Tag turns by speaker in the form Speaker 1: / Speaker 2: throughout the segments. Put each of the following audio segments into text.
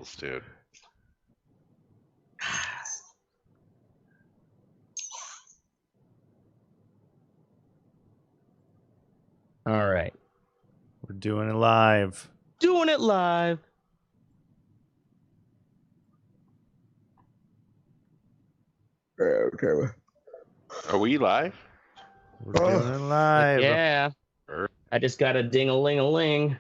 Speaker 1: balls, dude.
Speaker 2: All right.
Speaker 3: We're doing it live.
Speaker 2: Doing it live.
Speaker 4: Okay.
Speaker 1: Are we live?
Speaker 3: We're doing it live.
Speaker 2: Yeah. I just got a ding-a-ling-a-ling.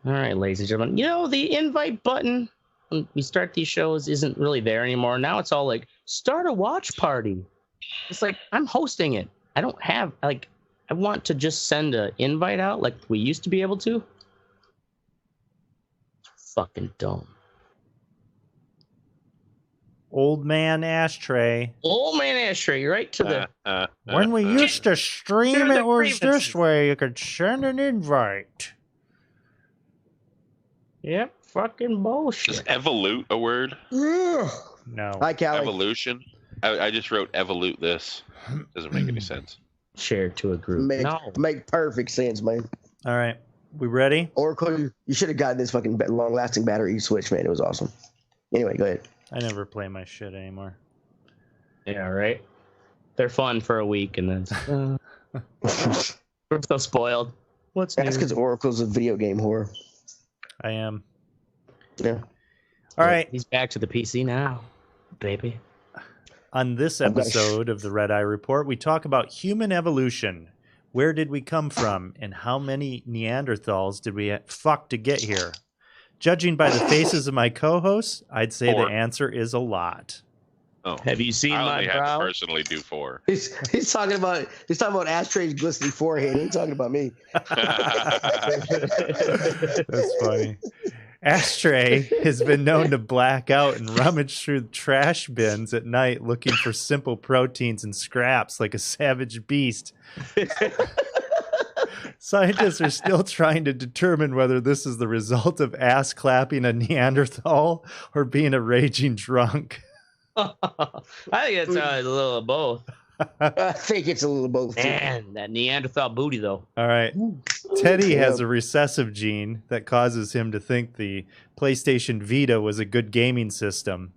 Speaker 2: All right, ladies and gentlemen. You know, the invite button when we start these shows isn't really there anymore. Now it's all like, start a watch party. It's like, I'm hosting it. I don't have, like, I want to just send an invite out like we used to be able to. Fucking dumb.
Speaker 3: Old man ashtray.
Speaker 2: Old man ashtray, right to the...
Speaker 3: When we used to stream,
Speaker 2: Turn the
Speaker 3: it was this
Speaker 2: grievances.
Speaker 3: way. You could send an invite.
Speaker 2: Yep, fucking bullshit.
Speaker 1: Is evolute a word?
Speaker 4: Yeah.
Speaker 3: No.
Speaker 4: Hi, Callie.
Speaker 1: Evolution? I just wrote evolute this. Doesn't make any sense.
Speaker 2: Shared to a group.
Speaker 4: Make perfect sense, man.
Speaker 3: All right. We ready?
Speaker 4: Oracle, you should have gotten this fucking long-lasting battery switch, man. It was awesome. Anyway, go ahead.
Speaker 3: I never play my shit anymore.
Speaker 2: Yeah, right? They're fun for a week, and then we're so spoiled. What's
Speaker 4: That's
Speaker 2: new?
Speaker 4: because Oracle's a video game whore.
Speaker 3: I am.
Speaker 4: Yeah.
Speaker 3: All right.
Speaker 2: He's back to the PC now, baby.
Speaker 3: On this episode of the Red Eye Report, we talk about human evolution. Where did we come from, and how many Neanderthals did we fuck to get here? Judging by the faces of my co-hosts, I'd say the answer is a lot.
Speaker 1: Oh,
Speaker 2: Have you seen
Speaker 1: I
Speaker 2: my
Speaker 1: only have
Speaker 2: brow?
Speaker 1: to personally do 4.
Speaker 4: He's talking about Ashtray's glistening forehead. He ain't talking about me.
Speaker 3: That's funny. Ashtray has been known to black out and rummage through trash bins at night looking for simple proteins and scraps like a savage beast. Scientists are still trying to determine whether this is the result of ass clapping a Neanderthal or being a raging drunk.
Speaker 2: I think it's a little of both.
Speaker 4: I think it's a little both. Too.
Speaker 2: Man, that Neanderthal booty, though.
Speaker 3: All right. Teddy has a recessive gene that causes him to think the PlayStation Vita was a good gaming system.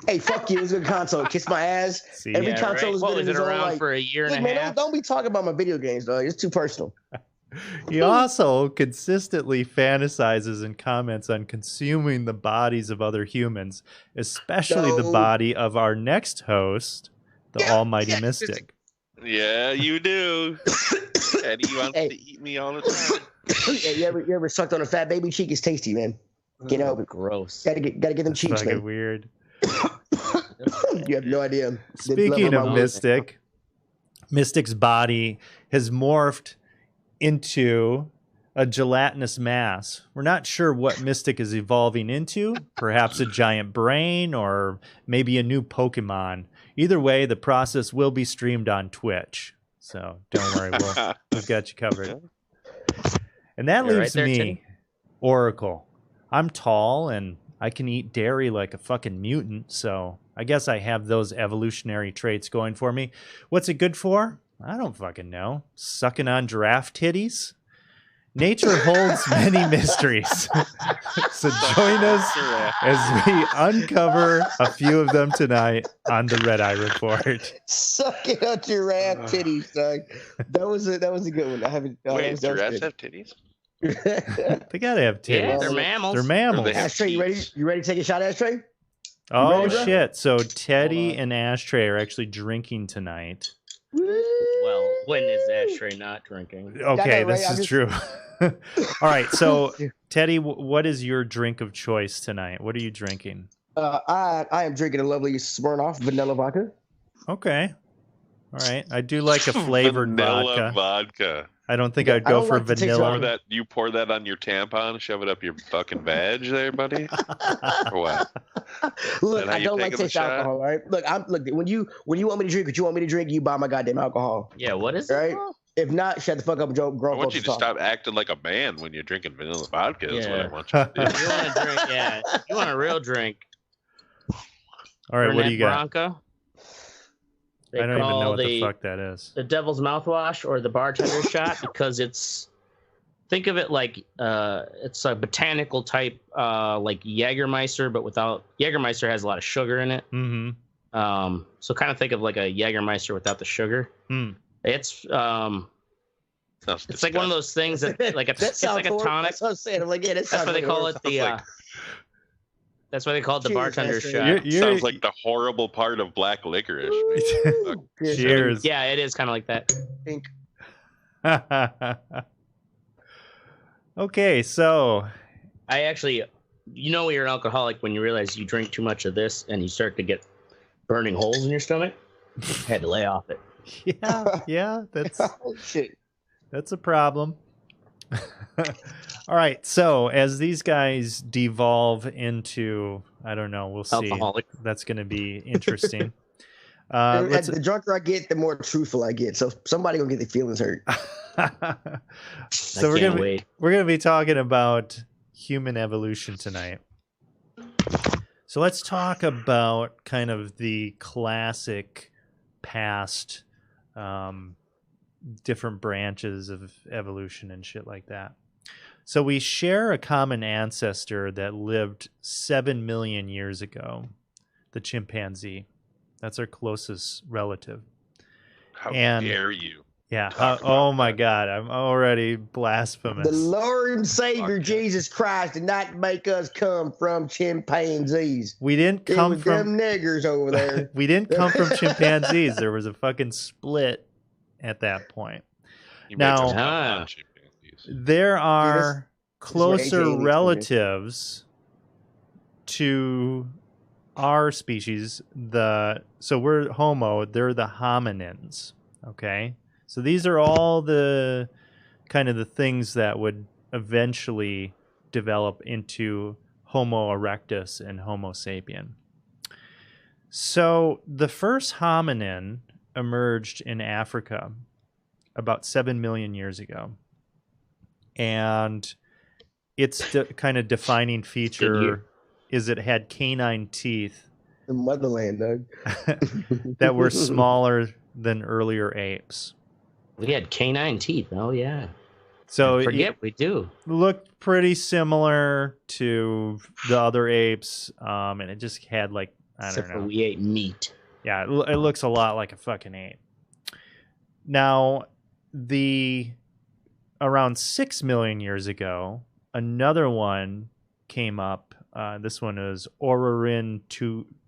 Speaker 4: Hey, fuck you. It's a good console. Kiss my ass.
Speaker 3: See,
Speaker 4: Every
Speaker 2: Yeah,
Speaker 4: console
Speaker 2: right?
Speaker 4: is
Speaker 2: What
Speaker 4: good
Speaker 2: was
Speaker 4: in
Speaker 2: it
Speaker 4: its own
Speaker 2: around
Speaker 4: right.
Speaker 2: for a year
Speaker 4: Look,
Speaker 2: and a
Speaker 4: man,
Speaker 2: half?
Speaker 4: don't be talking about my video games, dog. It's too personal.
Speaker 3: He also consistently fantasizes and comments on consuming the bodies of other humans, especially the body of our next host, the Almighty Mystic.
Speaker 1: Yeah, you do. Eddie wants to eat me all the time.
Speaker 4: Hey, you ever sucked on a fat baby cheek? It's tasty, man. You know,
Speaker 2: Gross.
Speaker 4: gotta get them cheeks,
Speaker 3: Fucking
Speaker 4: man.
Speaker 3: weird.
Speaker 4: You have no idea. The
Speaker 3: Speaking
Speaker 4: level
Speaker 3: of
Speaker 4: my-
Speaker 3: Mystic, Mystic's body has morphed into a gelatinous mass. We're not sure what Mystic is evolving into, perhaps a giant brain or maybe a new Pokemon. Either way, the process will be streamed on Twitch. So don't worry, we've got you covered. And that
Speaker 2: You're
Speaker 3: leaves
Speaker 2: right there,
Speaker 3: me,
Speaker 2: Tim.
Speaker 3: Oracle. I'm tall and I can eat dairy like a fucking mutant, so I guess I have those evolutionary traits going for me. What's it good for? I don't fucking know. Sucking on giraffe titties? Nature holds many mysteries. So join us as we uncover a few of them tonight on the Red Eye Report.
Speaker 4: Sucking on giraffe titties, dog. That was a good one. I haven't.
Speaker 1: Wait,
Speaker 4: that was
Speaker 1: giraffes
Speaker 4: good.
Speaker 1: have titties?
Speaker 3: They gotta have titties.
Speaker 2: Yeah, they're mammals.
Speaker 3: They're mammals.
Speaker 1: They have
Speaker 4: Ashtray, you ready?
Speaker 1: teeth.
Speaker 4: You ready to take a shot, Ashtray?
Speaker 3: Oh
Speaker 4: ready, bro?
Speaker 3: shit. So Teddy and Ashtray are actually drinking tonight.
Speaker 2: Well, when is Ashtray not drinking?
Speaker 3: Okay,
Speaker 4: right?
Speaker 3: this
Speaker 4: I'm
Speaker 3: is
Speaker 4: just-
Speaker 3: true. All right, so Teddy, what is your drink of choice tonight? What are you drinking?
Speaker 4: I am drinking a lovely Smirnoff vanilla vodka.
Speaker 3: Okay. All right. I do like a flavored
Speaker 1: Vanilla
Speaker 3: vodka.
Speaker 1: vodka.
Speaker 3: I don't think
Speaker 4: Yeah,
Speaker 3: I'd
Speaker 4: I
Speaker 3: go
Speaker 4: don't
Speaker 3: for
Speaker 4: like to taste
Speaker 3: vanilla.
Speaker 1: You pour that on your tampon, shove it up your fucking vag there, buddy? Or what?
Speaker 4: Look,
Speaker 1: That how
Speaker 4: I
Speaker 1: you
Speaker 4: don't like
Speaker 1: taking the
Speaker 4: taste
Speaker 1: shot?
Speaker 4: alcohol, right? Look, when you want me to drink what you want me to drink, you buy my goddamn alcohol.
Speaker 2: Yeah, what is
Speaker 4: Right?
Speaker 2: it? called?
Speaker 4: If not, shut the fuck up and grow
Speaker 1: I want you to
Speaker 4: talk.
Speaker 1: stop acting like a man when you're drinking vanilla vodka is what I
Speaker 2: Yeah.
Speaker 1: want you to do.
Speaker 2: You want to drink? Yeah, you want a real drink?
Speaker 3: All right, what do you got?
Speaker 2: Bronco? They
Speaker 3: I don't even know
Speaker 2: call
Speaker 3: what the fuck that is.
Speaker 2: the devil's mouthwash or the bartender shot because it's think of it like it's a botanical type, like Jägermeister, but without Jägermeister has a lot of sugar in it.
Speaker 3: Mm-hmm.
Speaker 2: So kind of think of like a Jägermeister without the sugar.
Speaker 3: Mm.
Speaker 2: It's
Speaker 1: Sounds
Speaker 2: it's like one of those things that like
Speaker 4: That
Speaker 2: it's like a
Speaker 4: sounds horrible.
Speaker 2: tonic.
Speaker 4: That's what I'm saying. I'm like, yeah,
Speaker 2: That's why they call it the.
Speaker 1: like-
Speaker 2: That's why they call it the
Speaker 4: Cheers,
Speaker 2: bartender's
Speaker 4: Master.
Speaker 2: shot.
Speaker 1: Sounds like the horrible part of black licorice. man.
Speaker 3: Cheers.
Speaker 2: Yeah, it is kind of like that.
Speaker 4: Pink.
Speaker 3: Okay, so
Speaker 2: I actually, you're an alcoholic when you realize you drink too much of this and you start to get burning holes in your stomach. Had to lay off it.
Speaker 3: yeah, that's
Speaker 4: Oh shit.
Speaker 3: that's a problem. All right, so as these guys devolve into, I don't know, we'll see.
Speaker 2: Alcoholic.
Speaker 3: That's going to be interesting.
Speaker 4: The drunker I get, the more truthful I get. So somebody gonna get their feelings hurt.
Speaker 3: So
Speaker 2: I can't wait.
Speaker 3: we're gonna be talking about human evolution tonight. So let's talk about kind of the classic past, different branches of evolution and shit like that. So we share a common ancestor that lived 7 million years ago, the chimpanzee. That's our closest relative.
Speaker 1: How
Speaker 3: And-
Speaker 1: dare you?
Speaker 3: Yeah.
Speaker 1: Talk
Speaker 3: Oh
Speaker 1: about
Speaker 3: my
Speaker 1: that.
Speaker 3: God. I'm already blasphemous.
Speaker 4: The Lord and Savior
Speaker 1: Okay.
Speaker 4: Jesus Christ did not make us come from chimpanzees.
Speaker 3: We didn't
Speaker 4: It
Speaker 3: come
Speaker 4: was
Speaker 3: from
Speaker 4: them niggers over there.
Speaker 3: we didn't come from chimpanzees. There was a fucking split at that point.
Speaker 1: You
Speaker 3: Now-
Speaker 1: made us talk
Speaker 2: Ah.
Speaker 1: about chimpanzees.
Speaker 3: There are closer
Speaker 4: aliens,
Speaker 3: relatives to our species. So we're Homo, they're the hominins. Okay? So these are all the kind of the things that would eventually develop into Homo erectus and Homo sapien. So the first hominin emerged in Africa about 7 million years ago. And its kind of defining feature is it had canine teeth
Speaker 4: The motherland, Doug.
Speaker 3: that were smaller than earlier apes.
Speaker 2: We had canine teeth. Oh yeah.
Speaker 3: So
Speaker 2: Forget we do.
Speaker 3: it looked pretty similar to the other apes, and it just had like, I
Speaker 2: Except
Speaker 3: don't
Speaker 2: for
Speaker 3: know.
Speaker 2: we ate meat.
Speaker 3: Yeah, it looks a lot like a fucking ape. Now, around 6 million years ago, another one came up. This one is Orrorin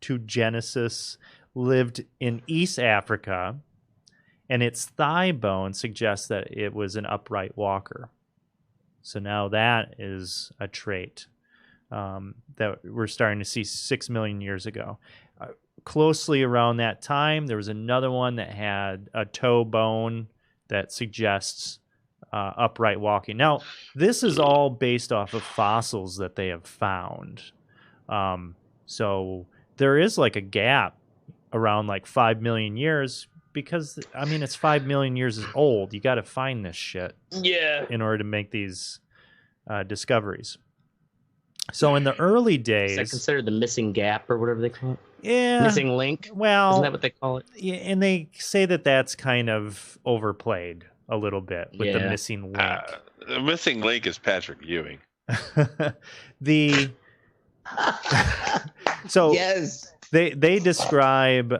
Speaker 3: tugenesis, lived in East Africa, and its thigh bone suggests that it was an upright walker. So now that is a trait that we're starting to see 6 million years ago. Closely around that time, there was another one that had a toe bone that suggests upright walking. Now, this is all based off of fossils that they have found. So there is like a gap around like 5 million years because, I mean, it's 5 million years old. You got to find this shit
Speaker 2: Yeah.
Speaker 3: in order to make these discoveries. So in the early
Speaker 2: Is that
Speaker 3: days,
Speaker 2: considered the missing gap or whatever they call it?
Speaker 3: yeah,
Speaker 2: Missing link?
Speaker 3: well,
Speaker 2: Isn't that what they call it?
Speaker 3: yeah, and they say that that's kind of overplayed a little bit with the
Speaker 2: Yeah.
Speaker 3: missing link.
Speaker 1: The missing link is Patrick Ewing.
Speaker 3: The so
Speaker 4: Yes.
Speaker 3: they describe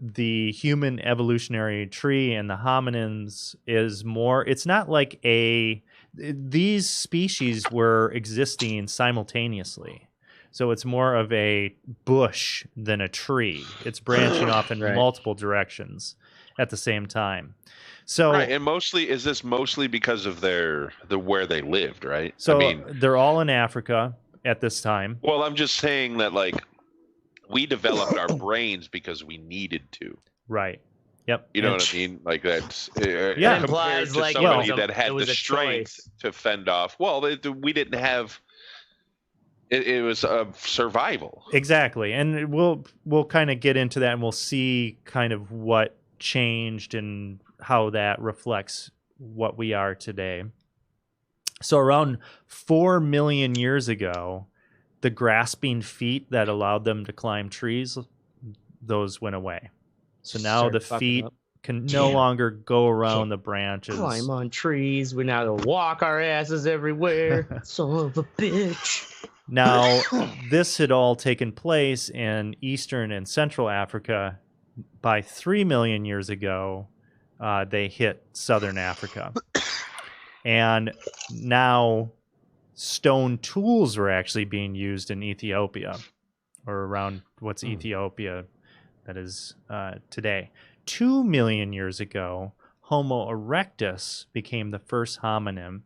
Speaker 3: the human evolutionary tree and the hominins is more. It's not like these species were existing simultaneously. So it's more of a bush than a tree. It's branching off in
Speaker 2: Right.
Speaker 3: multiple directions at the same time. So
Speaker 1: Right, and is this mostly because of where they lived, right?
Speaker 3: so
Speaker 1: I mean,
Speaker 3: they're all in Africa at this time.
Speaker 1: well, I'm just saying that like we developed our brains because we needed to.
Speaker 3: Right. Yep.
Speaker 1: You know
Speaker 3: And-
Speaker 1: what I mean? Like that's
Speaker 3: Yeah.
Speaker 1: compared
Speaker 2: Implies,
Speaker 1: to
Speaker 2: like,
Speaker 1: somebody
Speaker 2: well,
Speaker 1: that
Speaker 2: it
Speaker 1: had
Speaker 2: was
Speaker 1: the
Speaker 2: a
Speaker 1: strength
Speaker 2: choice.
Speaker 1: to fend off. Well, we didn't have. It was survival.
Speaker 3: Exactly. And we'll kind of get into that and we'll see kind of what changed and how that reflects what we are today. So around 4 million years ago, the grasping feet that allowed them to climb trees, those went away. So now
Speaker 2: Started
Speaker 3: the
Speaker 2: fucking
Speaker 3: feet
Speaker 2: up.
Speaker 3: can no longer go around the branches.
Speaker 2: Climb on trees. We now walk our asses everywhere. Son of a bitch.
Speaker 3: Now, this had all taken place in Eastern and Central Africa. By 3 million years ago, they hit Southern Africa. And now stone tools were actually being used in Ethiopia, or around what's Ethiopia that is today. 2 million years ago, Homo erectus became the first hominin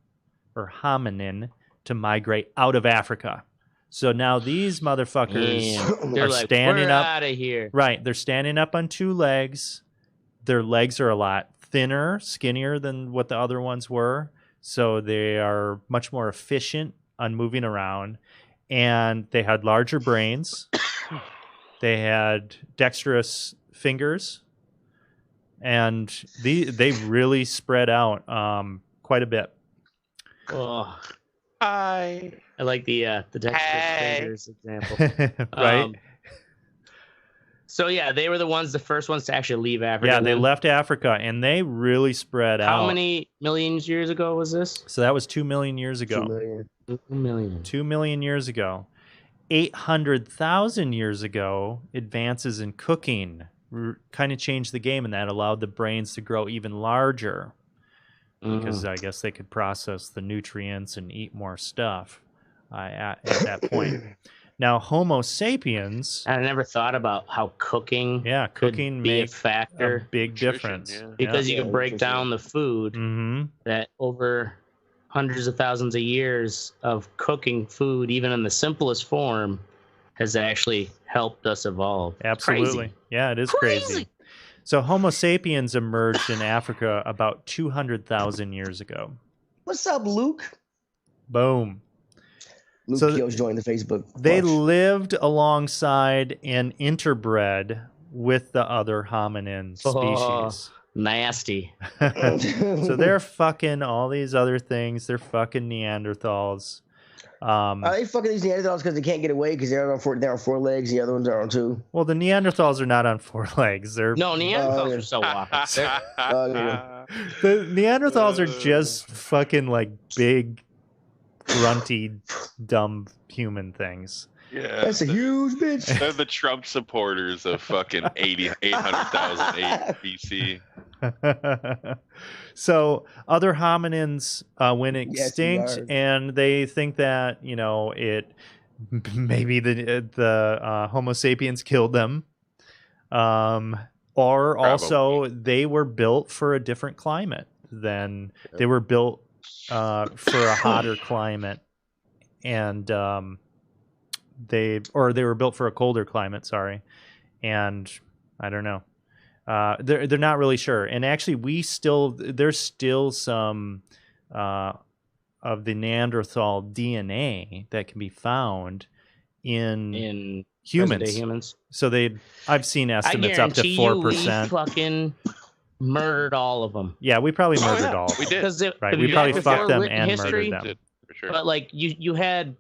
Speaker 3: to migrate out of Africa. So now these motherfuckers
Speaker 2: They're
Speaker 3: are
Speaker 2: like,
Speaker 3: standing
Speaker 2: we're
Speaker 3: up.
Speaker 2: out of here.
Speaker 3: Right, they're standing up on 2 legs. Their legs are a lot thinner, skinnier than what the other ones were. So they are much more efficient on moving around. And they had larger brains. They had dexterous fingers. And they really spread out quite a bit.
Speaker 2: Oh,
Speaker 1: Hi.
Speaker 2: I like the dexterous
Speaker 1: Hey.
Speaker 2: fingers example.
Speaker 3: Right?
Speaker 2: So yeah, they were the first ones to actually leave Africa.
Speaker 3: Yeah, they
Speaker 2: then.
Speaker 3: left Africa, and they really spread out.
Speaker 2: How many millions years ago was this?
Speaker 3: So that was 2 million years ago.
Speaker 4: 2 million.
Speaker 2: 2 million.
Speaker 3: 2 million years ago. 800,000 years ago, advances in cooking kind of changed the game, and that allowed the brains to grow even larger because I guess they could process the nutrients and eat more stuff at that point. Now, Homo sapiens...
Speaker 2: I never thought about how cooking could be a
Speaker 3: makes
Speaker 2: factor.
Speaker 3: a big
Speaker 1: Nutrition,
Speaker 3: difference.
Speaker 1: yeah.
Speaker 2: Because you
Speaker 4: Yeah,
Speaker 2: can break
Speaker 4: interesting.
Speaker 2: down the food that over hundreds of thousands of years of cooking food, even in the simplest form, has actually helped us evolve. It's
Speaker 3: Absolutely.
Speaker 2: crazy.
Speaker 3: Yeah, it is crazy. So Homo sapiens emerged in Africa about 200,000 years ago.
Speaker 4: What's up, Luke?
Speaker 3: Boom.
Speaker 4: Luke
Speaker 3: So
Speaker 4: Keogh's joined the Facebook.
Speaker 3: They
Speaker 4: bunch.
Speaker 3: lived alongside and interbred with the other hominin species.
Speaker 2: Nasty.
Speaker 3: So they're fucking all these other things. They're fucking Neanderthals.
Speaker 4: Are they fucking these Neanderthals because they can't get away because they're on 4 legs and the other ones are on 2?
Speaker 3: Well, the Neanderthals are not on 4 legs. They're
Speaker 2: No, Neanderthals
Speaker 4: yeah.
Speaker 2: are so walkers.
Speaker 3: the Neanderthals are just fucking like big, grunty, dumb human things.
Speaker 1: Yeah.
Speaker 4: That's a huge bitch.
Speaker 1: They're the Trump supporters of fucking 800,000 BC.
Speaker 3: So other hominins went extinct,
Speaker 4: Yes, we are.
Speaker 3: and they think that it maybe the Homo sapiens killed them, or also they were built for a different climate than they were built for a hotter climate, and they were built for a colder climate. Sorry, and I don't know. They're not really sure, and actually, there's still some of the Neanderthal DNA that can be found in
Speaker 2: present-day humans.
Speaker 3: So I've seen estimates
Speaker 2: I
Speaker 3: up to
Speaker 2: guarantee
Speaker 3: 4%.
Speaker 2: we fucking murdered all of them.
Speaker 3: Yeah, we probably murdered all.
Speaker 1: We did.
Speaker 2: Because
Speaker 3: Right, we probably fucked them and murdered them.
Speaker 1: Did, for sure.
Speaker 2: But like you had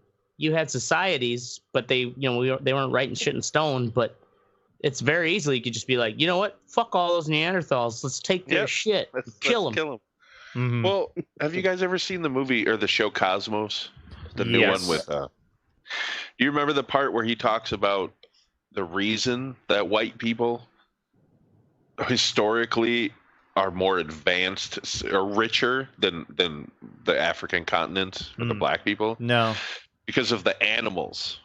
Speaker 2: societies, but they they weren't writing shit in stone. But it's very easily you could just be like, you know what, fuck all those Neanderthals. Let's take their shit, kill them.
Speaker 1: Kill them.
Speaker 3: Mm-hmm.
Speaker 1: Well, have you guys ever seen the movie or the show Cosmos? The new
Speaker 3: Yes.
Speaker 1: one with. Do you remember the part where he talks about the reason that white people historically are more advanced or richer than the African continent or the black people?
Speaker 3: No.
Speaker 1: Because of the animals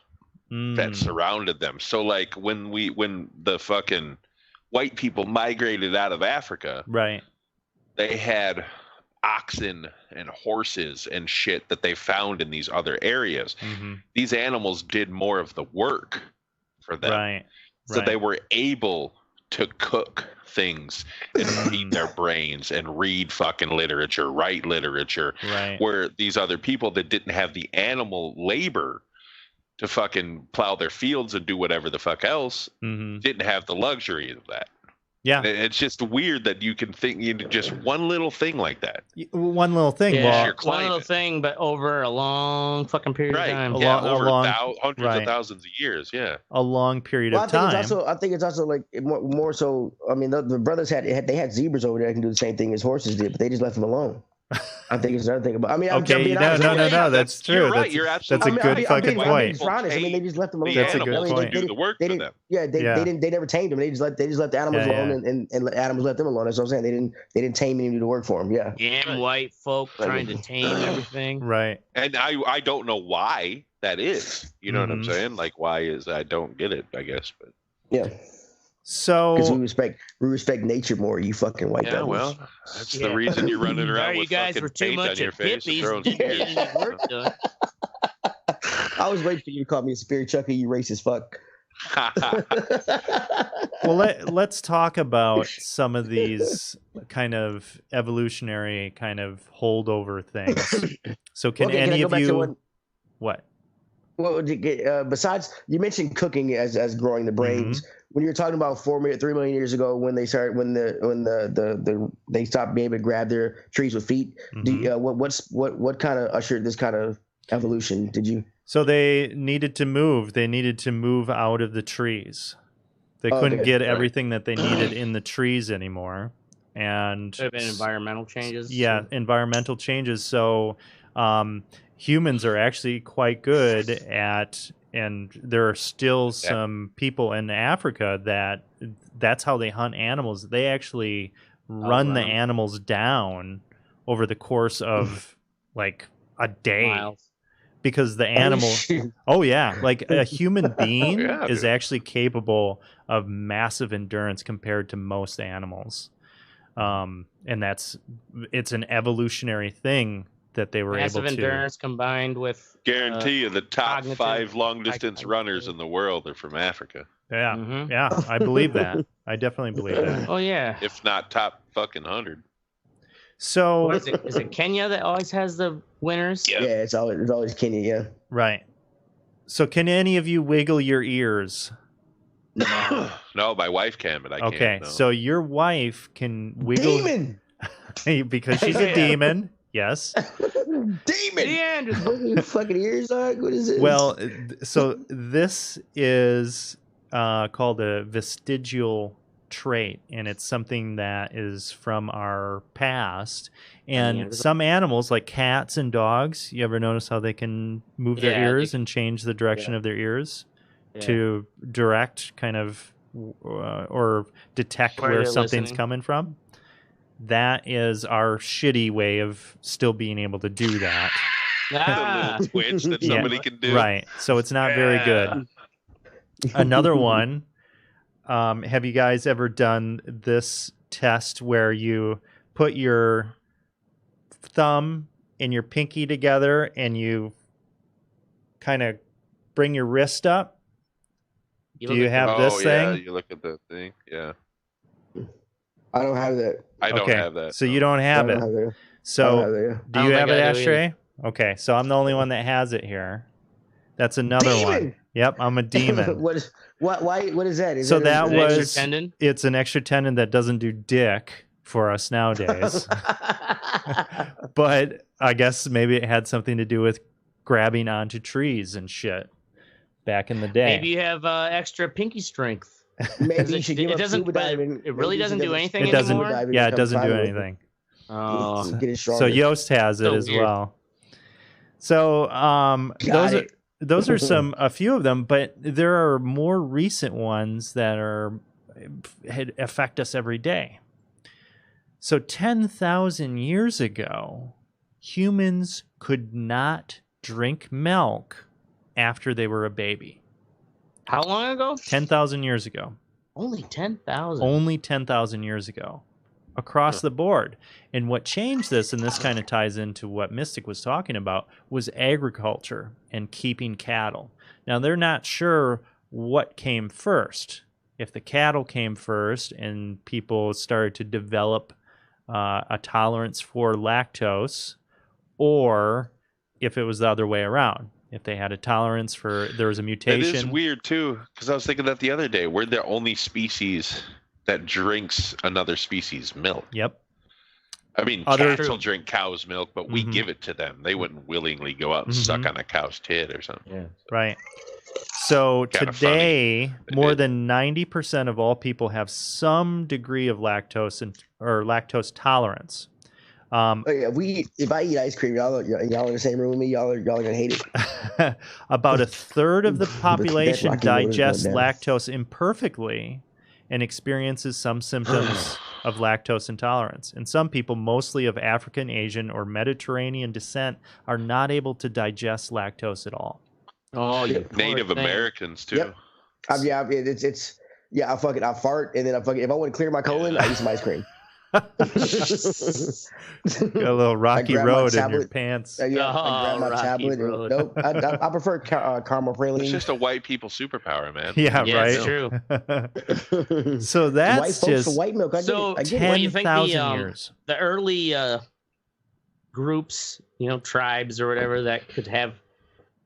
Speaker 1: that surrounded them. So like when the fucking white people migrated out of Africa,
Speaker 3: Right.
Speaker 1: they had oxen and horses and shit that they found in these other areas.
Speaker 3: Mm-hmm.
Speaker 1: These animals did more of the work for them.
Speaker 3: Right.
Speaker 1: So they were able to cook things and feed their brains and read fucking literature, write literature.
Speaker 3: Right.
Speaker 1: Where these other people that didn't have the animal labor to fucking plow their fields and do whatever the fuck else
Speaker 3: Mm-hmm.
Speaker 1: didn't have the luxury of that.
Speaker 3: Yeah.
Speaker 1: It's just weird that you can think just one little thing like that.
Speaker 3: One little thing.
Speaker 2: Yeah,
Speaker 1: your
Speaker 2: one little
Speaker 1: climate.
Speaker 2: thing, but over a long fucking period of time.
Speaker 1: Yeah,
Speaker 3: A
Speaker 1: over
Speaker 3: long-
Speaker 1: hundreds
Speaker 3: right.
Speaker 1: of thousands of years. Yeah.
Speaker 3: A long period
Speaker 4: Well,
Speaker 3: of time.
Speaker 4: I think it's also like more so. I mean, the brothers had zebras over there that can do the same thing as horses did, but they just left them alone. I think it's another thing about. I mean, I'm
Speaker 3: Okay,
Speaker 4: being
Speaker 3: no,
Speaker 4: honest.
Speaker 3: no. That's true.
Speaker 1: You're right.
Speaker 3: That's,
Speaker 1: You're
Speaker 3: that's
Speaker 1: absolutely
Speaker 3: a
Speaker 1: right.
Speaker 3: good fucking
Speaker 4: I'm
Speaker 3: point.
Speaker 4: being honest. I mean, they just left them alone.
Speaker 3: That's a good
Speaker 1: animals
Speaker 3: point.
Speaker 1: to do the work
Speaker 4: They
Speaker 1: for
Speaker 4: didn't.
Speaker 1: them.
Speaker 4: Yeah, they never tamed them. They just let the animals
Speaker 3: Yeah,
Speaker 4: alone, and let animals let them alone. That's what I'm saying. They didn't tame any to do the work for them. Yeah.
Speaker 2: Damn white folk trying to tame everything.
Speaker 3: Right.
Speaker 1: And I don't know why that is. You know what I'm saying? Like, why is I don't get it? I guess, but
Speaker 4: Yeah.
Speaker 3: So
Speaker 4: Because we respect nature more. You fucking white
Speaker 1: yeah.
Speaker 4: devils.
Speaker 1: Well, that's the reason you're running around
Speaker 2: Sorry, you
Speaker 1: with
Speaker 2: guys
Speaker 1: fucking
Speaker 2: were too
Speaker 1: paint on
Speaker 2: much
Speaker 1: your
Speaker 2: of
Speaker 1: face and
Speaker 2: hippies.
Speaker 1: throwing
Speaker 2: Didn't get
Speaker 1: spears.
Speaker 2: any work done.
Speaker 4: I was waiting for you to call me a spirit Chucky. You racist fuck.
Speaker 3: well, let's talk about some of these kind of evolutionary kind of holdover things. So can
Speaker 4: Okay,
Speaker 3: any
Speaker 4: I go
Speaker 3: of
Speaker 4: back to
Speaker 3: you what?
Speaker 4: What would you get besides? You mentioned cooking as growing the brains. When you were talking about 3 million years ago, when they started, when they stopped being able to grab their trees with feet. What kind of ushered this kind of evolution? Did you?
Speaker 3: So they needed to move. They needed to move out of the trees. They couldn't get everything that they needed in the trees anymore, and
Speaker 2: There have been environmental changes.
Speaker 3: Yeah, environmental changes. So humans are actually quite good at, and there are still some people in Africa that's how they hunt animals. They actually run the animals down over the course of like a day.
Speaker 2: Miles.
Speaker 3: Because the animal, like a human being is
Speaker 1: dude.
Speaker 3: actually capable of massive endurance compared to most animals. And it's an evolutionary thing that they were
Speaker 2: Massive
Speaker 3: able to.
Speaker 2: endurance combined with
Speaker 1: Guarantee you the top
Speaker 2: cognitive
Speaker 1: 5 long distance runners in the world are from Africa.
Speaker 3: Yeah, yeah, I believe that. I definitely believe that.
Speaker 2: Oh yeah.
Speaker 1: If not top fucking 100.
Speaker 3: So
Speaker 2: What is it? Is it Kenya that always has the winners?
Speaker 1: Yeah.
Speaker 4: Yeah, it's always Kenya. Yeah.
Speaker 3: right. So can any of you wiggle your ears?
Speaker 1: No, my wife can, but I can't.
Speaker 3: Okay,
Speaker 1: No.
Speaker 3: so your wife can wiggle
Speaker 4: Demon.
Speaker 3: because she's a demon. Yes.
Speaker 4: Demon. What your fucking ears are? What is this?
Speaker 3: Well, so this is called a vestigial trait, and it's something that is from our past. And some animals, like cats and dogs, you ever notice how they can move their ears and change the direction of their ears to direct kind of or detect where something's coming from? That is our shitty way of still being able to do that.
Speaker 1: The little twitch that somebody can do.
Speaker 3: Right. So it's not very good. Another one. Have you guys ever done this test where you put your thumb and your pinky together and you kind of bring your wrist up? Do you have this thing?
Speaker 1: Yeah, you look at that thing. Yeah.
Speaker 4: I don't have that.
Speaker 1: I don't have that.
Speaker 3: So you don't have it. So do you have it, Ashtray? Okay, so I'm the only one that has it here. That's another one. Yep, I'm a demon.
Speaker 4: What is that?
Speaker 3: So that was
Speaker 2: extra tendon?
Speaker 3: It's an extra tendon that doesn't do dick for us nowadays. But I guess maybe it had something to do with grabbing onto trees and shit back in the day.
Speaker 2: Maybe you have extra pinky strength.
Speaker 4: Maybe you should give up scuba diving.
Speaker 2: It really doesn't do anything
Speaker 3: It doesn't.
Speaker 2: anymore?
Speaker 3: Yeah, it doesn't do anything.
Speaker 2: Oh.
Speaker 4: Get it
Speaker 3: So
Speaker 4: stronger.
Speaker 3: Yost has it
Speaker 2: So
Speaker 3: as
Speaker 2: weird.
Speaker 3: well. So those are a few of them, but there are more recent ones that affect us every day. So 10,000 years ago, humans could not drink milk after they were a baby.
Speaker 2: How long ago?
Speaker 3: 10,000 years ago.
Speaker 2: Only 10,000.
Speaker 3: Only 10,000 years ago. Across the board. And what changed this, and this kind of ties into what Mystic was talking about, was agriculture and keeping cattle. Now, they're not sure what came first. If the cattle came first and people started to develop a tolerance for lactose, or if it was the other way around. If they had a tolerance for, there was a mutation.
Speaker 1: It is weird, too, because I was thinking that the other day. We're the only species that drinks another species' milk.
Speaker 3: Yep.
Speaker 1: I mean, cats will drink cow's milk, but we give it to them. They wouldn't willingly go out and suck on a cow's tit or something.
Speaker 2: Yeah.
Speaker 3: Right. So
Speaker 1: Kinda
Speaker 3: today, more than 90% of all people have some degree of lactose or lactose tolerance.
Speaker 4: If I eat ice cream, y'all in the same room with me. Y'all are gonna hate
Speaker 3: it. About a third of the population digests
Speaker 4: down.
Speaker 3: lactose imperfectly and experiences some symptoms of lactose intolerance. And some people, mostly of African, Asian, or Mediterranean descent, are not able to digest lactose at all.
Speaker 2: Oh, you
Speaker 1: Native Americans too.
Speaker 4: Yep. I'll fart and then if I want to clear my colon, I eat some ice cream.
Speaker 3: Got a little rocky road in your pants.
Speaker 4: I grab my tablet. Nope. I prefer caramel praline.
Speaker 1: It's just a white people superpower, man.
Speaker 3: Yeah, right.
Speaker 2: It's true.
Speaker 3: So that's
Speaker 4: white folks
Speaker 3: just
Speaker 4: for white milk. I get it.
Speaker 3: 10,000 years.
Speaker 2: The early groups, tribes or whatever that could have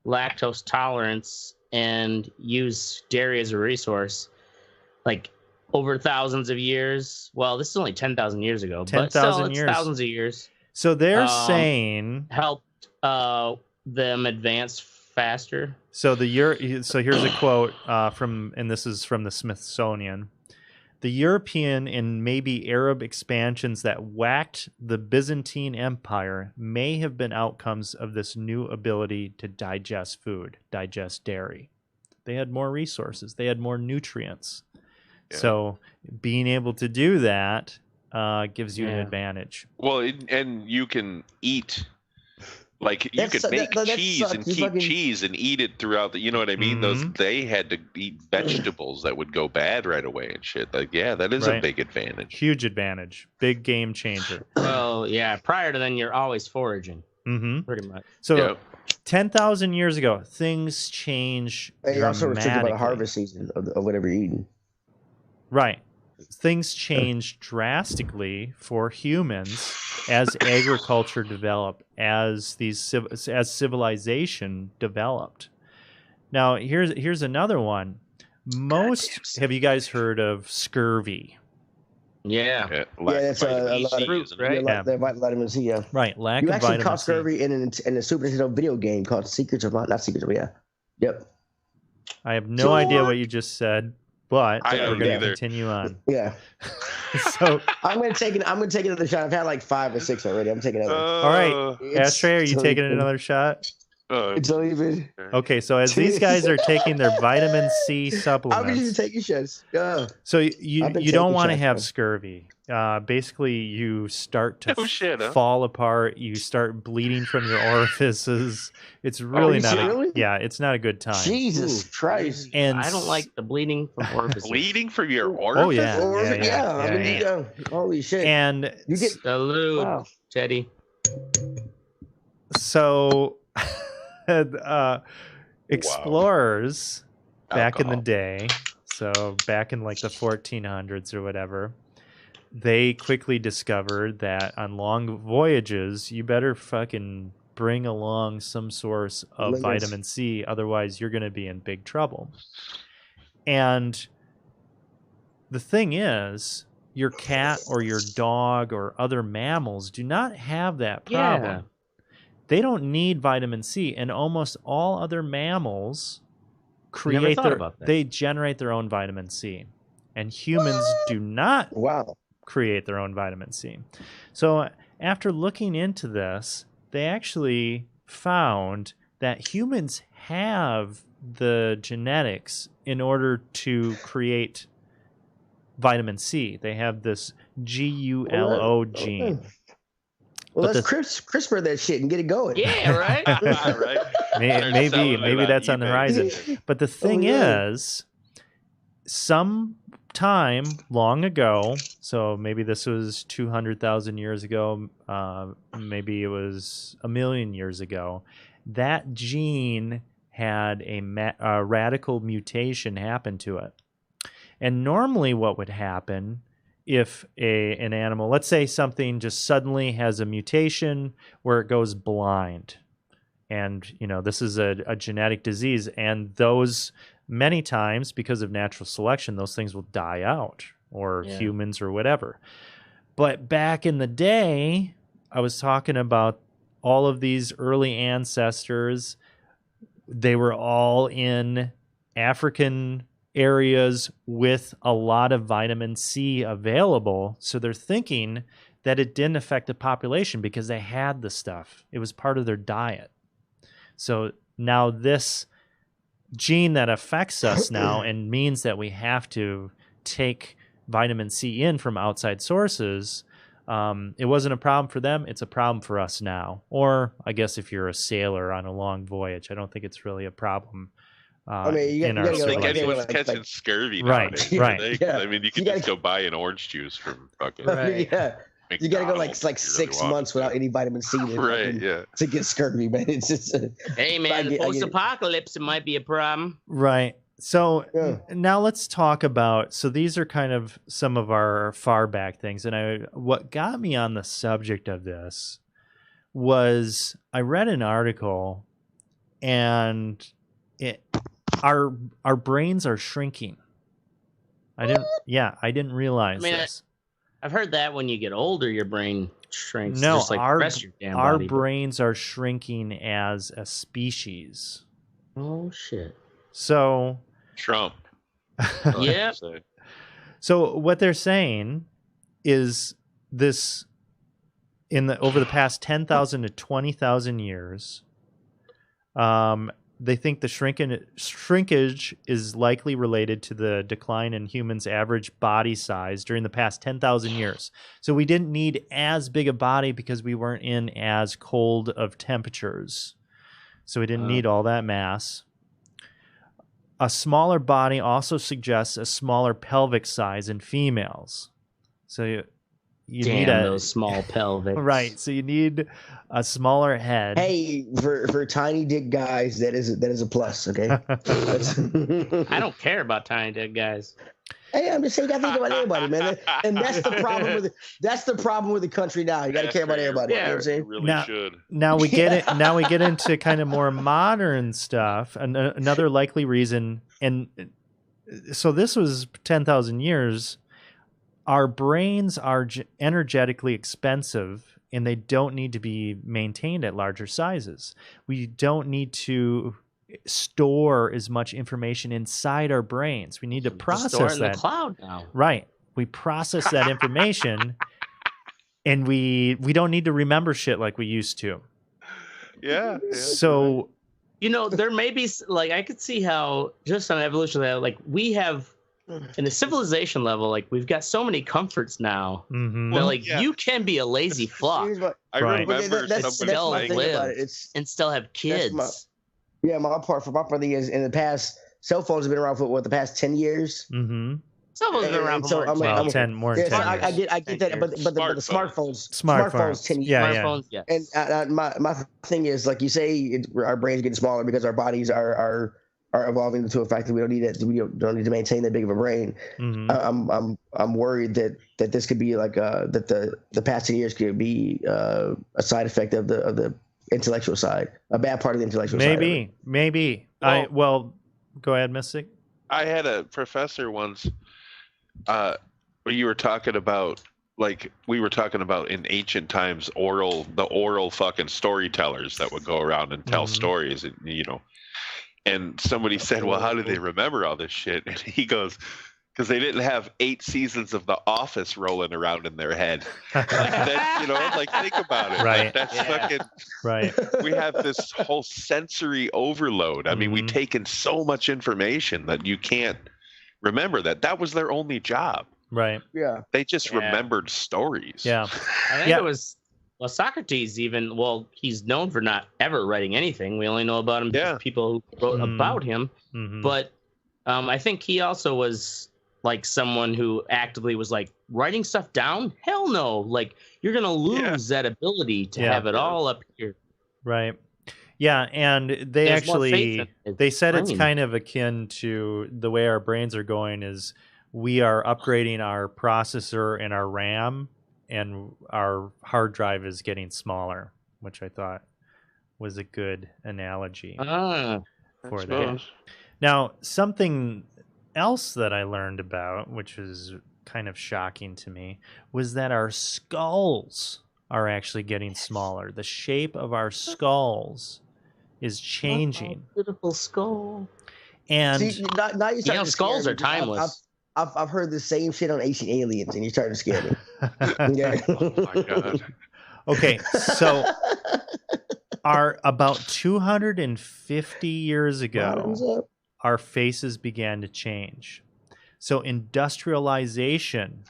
Speaker 2: lactose tolerance and use dairy as a resource, like over thousands of years. Well, this is only 10,000 years ago, but still, it's thousands of years.
Speaker 3: So they're saying
Speaker 2: helped them advance faster.
Speaker 3: So here's a quote and this is from the Smithsonian. The European and maybe Arab expansions that whacked the Byzantine Empire may have been outcomes of this new ability to digest food, digest dairy. They had more resources. They had more nutrients. Yeah. So being able to do that gives you an advantage.
Speaker 1: Well, and you can eat, like you could make cheese and keep cheese and eat it throughout the. You know what I mean? They had to eat vegetables that would go bad right away and shit. Like, yeah, that is a big advantage.
Speaker 3: Huge advantage. Big game changer.
Speaker 2: Well, yeah. Prior to then, you're always foraging. Pretty much.
Speaker 3: So 10,000 years ago, things change dramatically.
Speaker 4: You're also restricted by the harvest season of whatever you're eating.
Speaker 3: Right. Things changed drastically for humans as agriculture developed, as civilization developed. Now, here's another one. Have you guys heard of scurvy?
Speaker 2: Yeah.
Speaker 4: That's a lot of fruit, right? Vitamin C, yeah.
Speaker 3: Right. Lack
Speaker 4: of
Speaker 3: vitamin C. You
Speaker 4: actually caught scurvy in a Super Nintendo video game called Secrets of not Secrets of, yeah. Yep.
Speaker 3: I have no idea what you just said. But we're going to continue on.
Speaker 4: Yeah.
Speaker 3: So
Speaker 4: I'm going to take another shot. I've had like 5 or 6 already. I'm taking another.
Speaker 3: All right, Ashtray, are you taking another shot?
Speaker 4: It's not even.
Speaker 3: Okay, so as these guys are taking their vitamin C supplements,
Speaker 4: I'm just taking shots.
Speaker 3: So you don't want to have scurvy. Basically, you start to fall apart. You start bleeding from your orifices. It's really yeah, it's not a good time.
Speaker 4: Jesus Christ!
Speaker 2: And I don't like the bleeding from orifices.
Speaker 1: Bleeding from your orifices?
Speaker 3: Oh yeah.
Speaker 4: Holy shit!
Speaker 3: And
Speaker 4: you get
Speaker 2: salute, Teddy.
Speaker 3: So. Explorers back in the day, so back in like the 1400s or whatever, they quickly discovered that on long voyages you better fucking bring along some source of vitamin C, otherwise you're going to be in big trouble. And the thing is, your cat or your dog or other mammals do not have that problem.
Speaker 2: Yeah.
Speaker 3: They don't need vitamin C, and almost all other mammals they generate their own vitamin C, and humans do not create their own vitamin C. So after looking into this, they actually found that humans have the genetics in order to create vitamin C. They have this GULO gene.
Speaker 4: Well, let's CRISPR that shit and get it going.
Speaker 2: Yeah, right.
Speaker 1: Right.
Speaker 3: Maybe that's on the horizon. But the thing is, some time long ago, so maybe this was 200,000 years ago, maybe it was 1,000,000 years ago, that gene had a radical mutation happen to it. And normally what would happen if an animal, let's say something just suddenly has a mutation where it goes blind, and this is a genetic disease, and those many times, because of natural selection, those things will die out. or humans or whatever. But back in the day, I was talking about all of these early ancestors. They were all in African areas with a lot of vitamin C available. So they're thinking that it didn't affect the population because they had the stuff. It was part of their diet. So now this gene that affects us now and means that we have to take vitamin C in from outside sources, it wasn't a problem for them. It's a problem for us now. Or I guess if you're a sailor on a long voyage, I don't think it's really a problem.
Speaker 4: I mean,
Speaker 1: I don't think anyone's catching scurvy nowadays.
Speaker 3: Right.
Speaker 1: I mean, you can just go buy an orange juice from fucking.
Speaker 4: Right. Yeah. You gotta go like 6 months without any vitamin C to get scurvy, man. It's just
Speaker 2: hey, man, post-apocalypse, it might be a problem.
Speaker 3: Right. So now let's talk about, so these are kind of some of our far back things. And what got me on the subject of this was I read an article and our brains are shrinking. I didn't realize this.
Speaker 2: I've heard that when you get older, your brain shrinks.
Speaker 3: No,
Speaker 2: just like the rest of your damn
Speaker 3: our
Speaker 2: body,
Speaker 3: brains are shrinking as a species.
Speaker 2: Oh, shit.
Speaker 3: So
Speaker 1: Trump.
Speaker 2: Yeah.
Speaker 3: So what they're saying is this over the past 10,000 to 20,000 years, they think the shrinkage is likely related to the decline in humans' average body size during the past 10,000 years. So we didn't need as big a body because we weren't in as cold of temperatures. So we didn't need all that mass. A smaller body also suggests a smaller pelvic size in females. So you need
Speaker 2: those small pelvics.
Speaker 3: Right. So you need a smaller head.
Speaker 4: Hey, for tiny dick guys, that is a plus. Okay.
Speaker 2: I don't care about tiny dick guys.
Speaker 4: Hey, I'm just saying, you gotta think about everybody, man. And that's the problem with the country now. You gotta care about everybody.
Speaker 2: Yeah,
Speaker 4: you know what I'm saying?
Speaker 1: Really should.
Speaker 3: Now we get it. Now we get into kind of more modern stuff. And another likely reason, and so this was 10,000 years. Our brains are energetically expensive, and they don't need to be maintained at larger sizes. We don't need to store as much information inside our brains. We need to process
Speaker 2: store it in
Speaker 3: that.
Speaker 2: The cloud now.
Speaker 3: Right. We process that information, and we don't need to remember shit like we used to.
Speaker 1: Yeah.
Speaker 3: So,
Speaker 2: there may be, like, I could see how just on evolution level, like, we have, in the civilization level, like, we've got so many comforts now that, like, you can be a lazy fuck.
Speaker 1: I remember somebody saying
Speaker 2: and still have kids.
Speaker 4: My part thing is, in the past, cell phones have been around for the past 10 years.
Speaker 3: Mm-hmm.
Speaker 2: Cell phones have been around for more than 10
Speaker 3: years.
Speaker 4: I get that, but the smartphones 10 years.
Speaker 2: Smartphones, yes.
Speaker 4: And my thing is, like you say, our brains getting smaller because our bodies are evolving into a fact that we don't need to maintain that big of a brain.
Speaker 3: Mm-hmm.
Speaker 4: I'm worried that this could be like that the past 10 years could be a side effect of the intellectual side, a bad part of the intellectual side.
Speaker 3: Maybe. Go ahead, Mystic.
Speaker 1: I had a professor once where you were talking about, like, we were talking about in ancient times, the oral fucking storytellers that would go around and tell stories, and and somebody said, well, how do they remember all this shit? And he goes, because they didn't have 8 seasons of The Office rolling around in their head. Like that, like, think about it.
Speaker 3: Right.
Speaker 1: Like, that's fucking
Speaker 3: right.
Speaker 1: We have this whole sensory overload. I mean, we take in so much information that you can't remember that. That was their only job.
Speaker 3: Right.
Speaker 4: Yeah.
Speaker 1: They just remembered stories.
Speaker 3: Yeah.
Speaker 2: I think it was, Socrates even, he's known for not ever writing anything. We only know about him because people who wrote about him. Mm-hmm. But I think he also was like someone who actively was like writing stuff down. Hell no. Like, you're going to lose that ability to have it all up here.
Speaker 3: Right. Yeah. And they said it's kind of akin to the way our brains are going is we are upgrading our processor and our RAM, and our hard drive is getting smaller, which I thought was a good analogy for that. Now, something else that I learned about, which is kind of shocking to me was that our skulls are actually getting smaller. The shape of our skulls is changing.
Speaker 2: Oh, beautiful skull.
Speaker 3: And
Speaker 4: see, now you're starting to
Speaker 2: skulls
Speaker 4: scare
Speaker 2: are
Speaker 4: me, 'cause
Speaker 2: timeless.
Speaker 4: I've heard the same shit on Ancient Aliens, and you're starting to scare me. Yeah.
Speaker 1: Oh my god.
Speaker 3: Okay, so about 250 years
Speaker 4: Bottoms
Speaker 3: ago,
Speaker 4: up.
Speaker 3: our faces began to change. So industrialization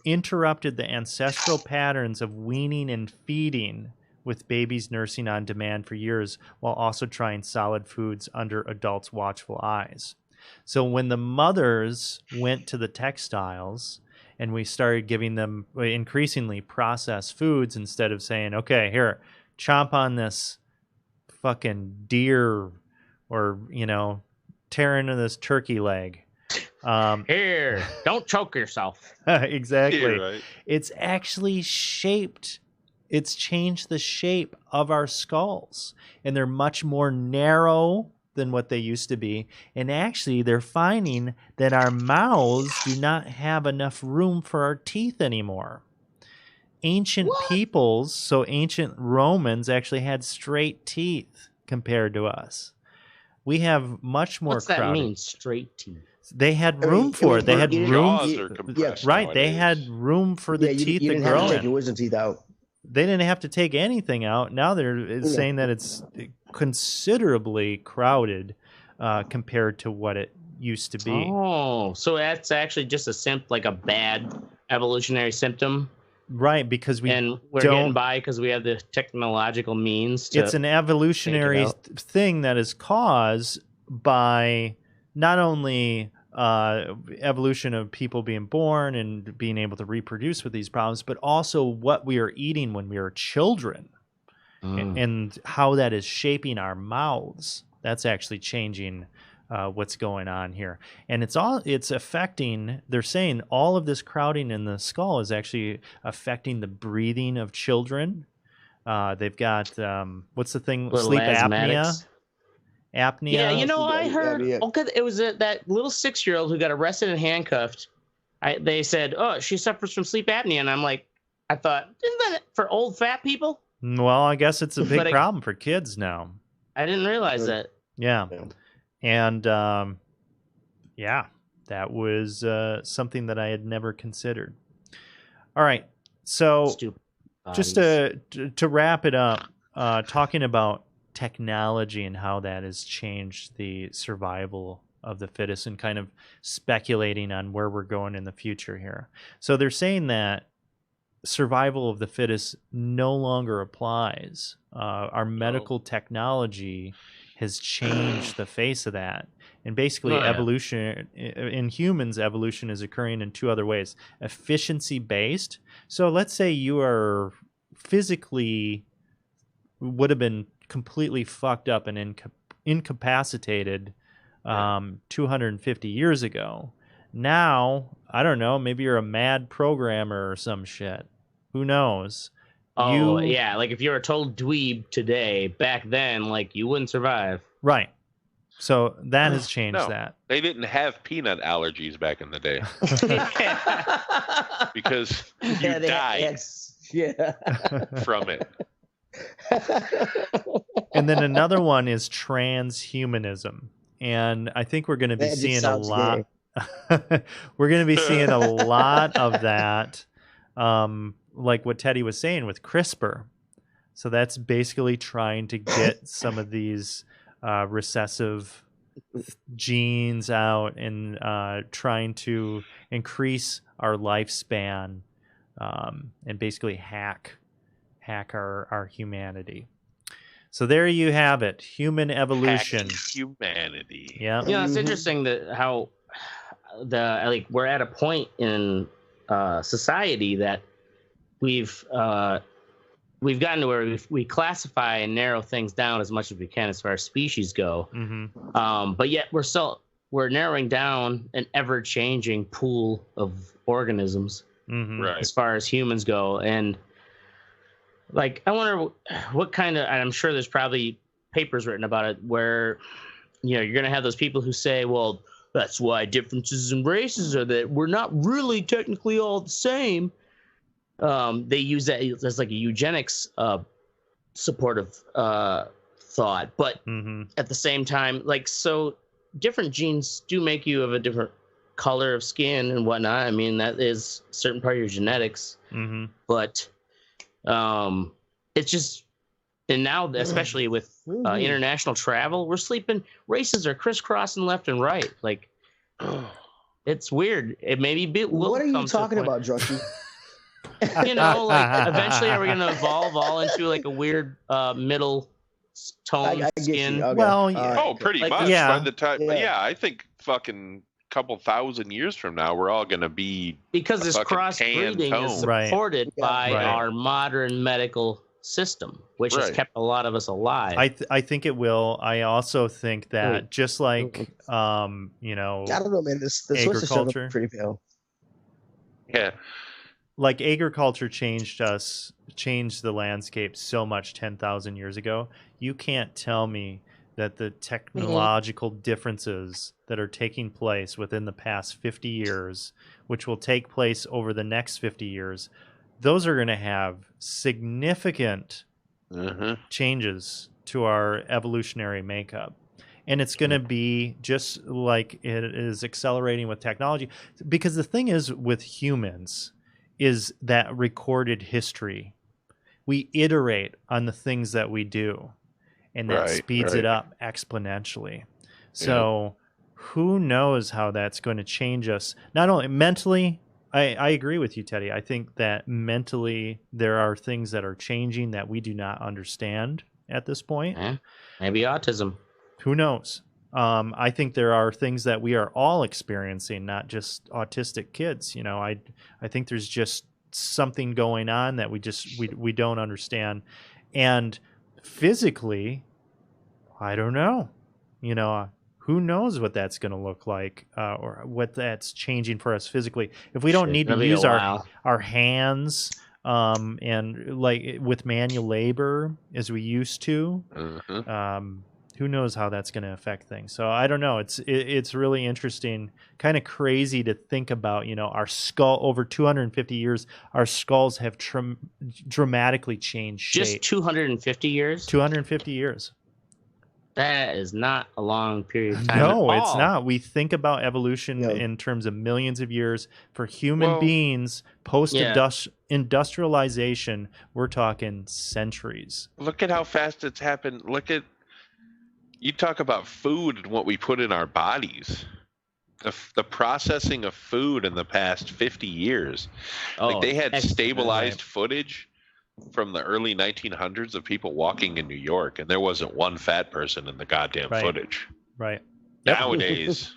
Speaker 3: interrupted the ancestral patterns of weaning and feeding, with babies nursing on demand for years while also trying solid foods under adults' watchful eyes. So when the mothers went to the textiles and we started giving them increasingly processed foods instead of saying, okay, here, chomp on this fucking deer or, tear into this turkey leg.
Speaker 2: Here, don't choke yourself.
Speaker 3: Exactly.
Speaker 1: Yeah, right.
Speaker 3: It's actually it's changed the shape of our skulls, and they're much more narrow than what they used to be. And actually, they're finding that our mouths do not have enough room for our teeth anymore. Ancient peoples, so ancient Romans, actually had straight teeth compared to us. We have much more
Speaker 2: What's that
Speaker 3: crowded.
Speaker 2: mean, straight teeth?
Speaker 3: They had room for it. They had room.
Speaker 1: Jaws are compressed
Speaker 3: Right, they
Speaker 1: nowadays.
Speaker 3: had room for the teeth
Speaker 4: you
Speaker 3: to
Speaker 4: didn't
Speaker 3: grow
Speaker 4: have to take
Speaker 3: in.
Speaker 4: your wisdom teeth out.
Speaker 3: They didn't have to take anything out. Now they're saying that it's considerably crowded compared to what it used to be.
Speaker 2: Oh, so that's actually just like a bad evolutionary symptom.
Speaker 3: Right, because
Speaker 2: we're getting by because we have the technological means to.
Speaker 3: It's an evolutionary thing that is caused by not only evolution of people being born and being able to reproduce with these problems, but also what we are eating when we are children and how that is shaping our mouths. That's actually changing what's going on here. And it's affecting, they're saying all of this crowding in the skull is actually affecting the breathing of children. They've got, what's the thing? Sleep apnea.
Speaker 2: Yeah, I heard it was that little 6-year-old who got arrested and handcuffed. They said, "Oh, she suffers from sleep apnea," and I thought, isn't that for old fat people?
Speaker 3: Well, I guess it's a big problem for kids now.
Speaker 2: I didn't realize that.
Speaker 3: Yeah, and that was something that I had never considered. All right, so just to wrap it up, talking about technology and how that has changed the survival of the fittest and kind of speculating on where we're going in the future here. So they're saying that survival of the fittest no longer applies. Our medical technology has changed the face of that. And basically evolution in humans, evolution is occurring in two other ways. Efficiency based. So let's say you are physically would have been completely fucked up and incapacitated 250 years ago. Now, I don't know, maybe you're a mad programmer or some shit. Who knows?
Speaker 2: Like if you were a total dweeb today, back then, like you wouldn't survive.
Speaker 3: Right. So that has changed that.
Speaker 1: They didn't have peanut allergies back in the day. Because you died from it.
Speaker 3: And then another one is transhumanism. And I think we're going to be seeing a lot. We're going to be seeing a lot of that, like what Teddy was saying with CRISPR. So that's basically trying to get some of these recessive genes out and trying to increase our lifespan and basically hack our humanity. So there you have it, human evolution.
Speaker 1: Humanity.
Speaker 3: Yeah.
Speaker 2: Yeah, it's interesting that how we're at a point in society that we've gotten to where we classify and narrow things down as much as we can as far as species go.
Speaker 3: Mm-hmm.
Speaker 2: But yet we're narrowing down an ever-changing pool of organisms as far as humans go. And like, I wonder what kind of, and I'm sure there's probably papers written about it where, you're going to have those people who say, well, that's why differences in races are that we're not really technically all the same. They use that as like a eugenics supportive thought, but at the same time, like, so different genes do make you of a different color of skin and whatnot. I mean, that is a certain part of your genetics, but it's just, and now especially with international travel, races are crisscrossing left and right. Like, it's weird. It maybe
Speaker 4: what are you talking about, Drunky?
Speaker 2: You know, like, eventually are we going to evolve all into like a weird middle tone skin?
Speaker 4: Okay.
Speaker 3: Well,
Speaker 1: pretty
Speaker 2: like,
Speaker 1: much.
Speaker 3: yeah.
Speaker 1: By the time, I think fucking couple thousand years from now, we're all going to be,
Speaker 2: because this crossbreeding is supported by our modern medical system, which has kept a lot of us alive.
Speaker 3: I think it will. I also think that just like you know,
Speaker 4: I don't know, man. This
Speaker 3: agriculture,
Speaker 4: pretty pale.
Speaker 1: Yeah.
Speaker 3: Like agriculture changed the landscape so much 10,000 years ago. You can't tell me that the technological differences that are taking place within the past 50 years, which will take place over the next 50 years, those are going to have significant changes to our evolutionary makeup. And it's going to be just like it is accelerating with technology. Because the thing is with humans is that recorded history. We iterate on the things that we do, and that speeds it up exponentially. So who knows how that's going to change us? Not only mentally, I agree with you, Teddy. I think that mentally there are things that are changing that we do not understand at this point.
Speaker 2: Maybe autism.
Speaker 3: Who knows? I think there are things that we are all experiencing, not just autistic kids. You know, I think there's just something going on that we don't understand. And physically, I don't know. You know, who knows what that's going to look like or what that's changing for us physically. If we don't need to use our hands and like with manual labor as we used to, who knows how that's going to affect things. So I don't know. It's really interesting, kind of crazy to think about. You know, our skull over 250 years, our skulls have dramatically changed shape.
Speaker 2: Just 250 years?
Speaker 3: 250 years.
Speaker 2: That is not a long period of time.
Speaker 3: No, it's not. We think about evolution in terms of millions of years. For human beings, post-industrialization, we're talking centuries.
Speaker 1: Look at how fast it's happened. You talk about food and what we put in our bodies. The processing of food in the past 50 years. Like they had stabilized footage from the early 1900s of people walking in New York, and there wasn't one fat person in the goddamn footage.
Speaker 3: Right.
Speaker 1: Nowadays,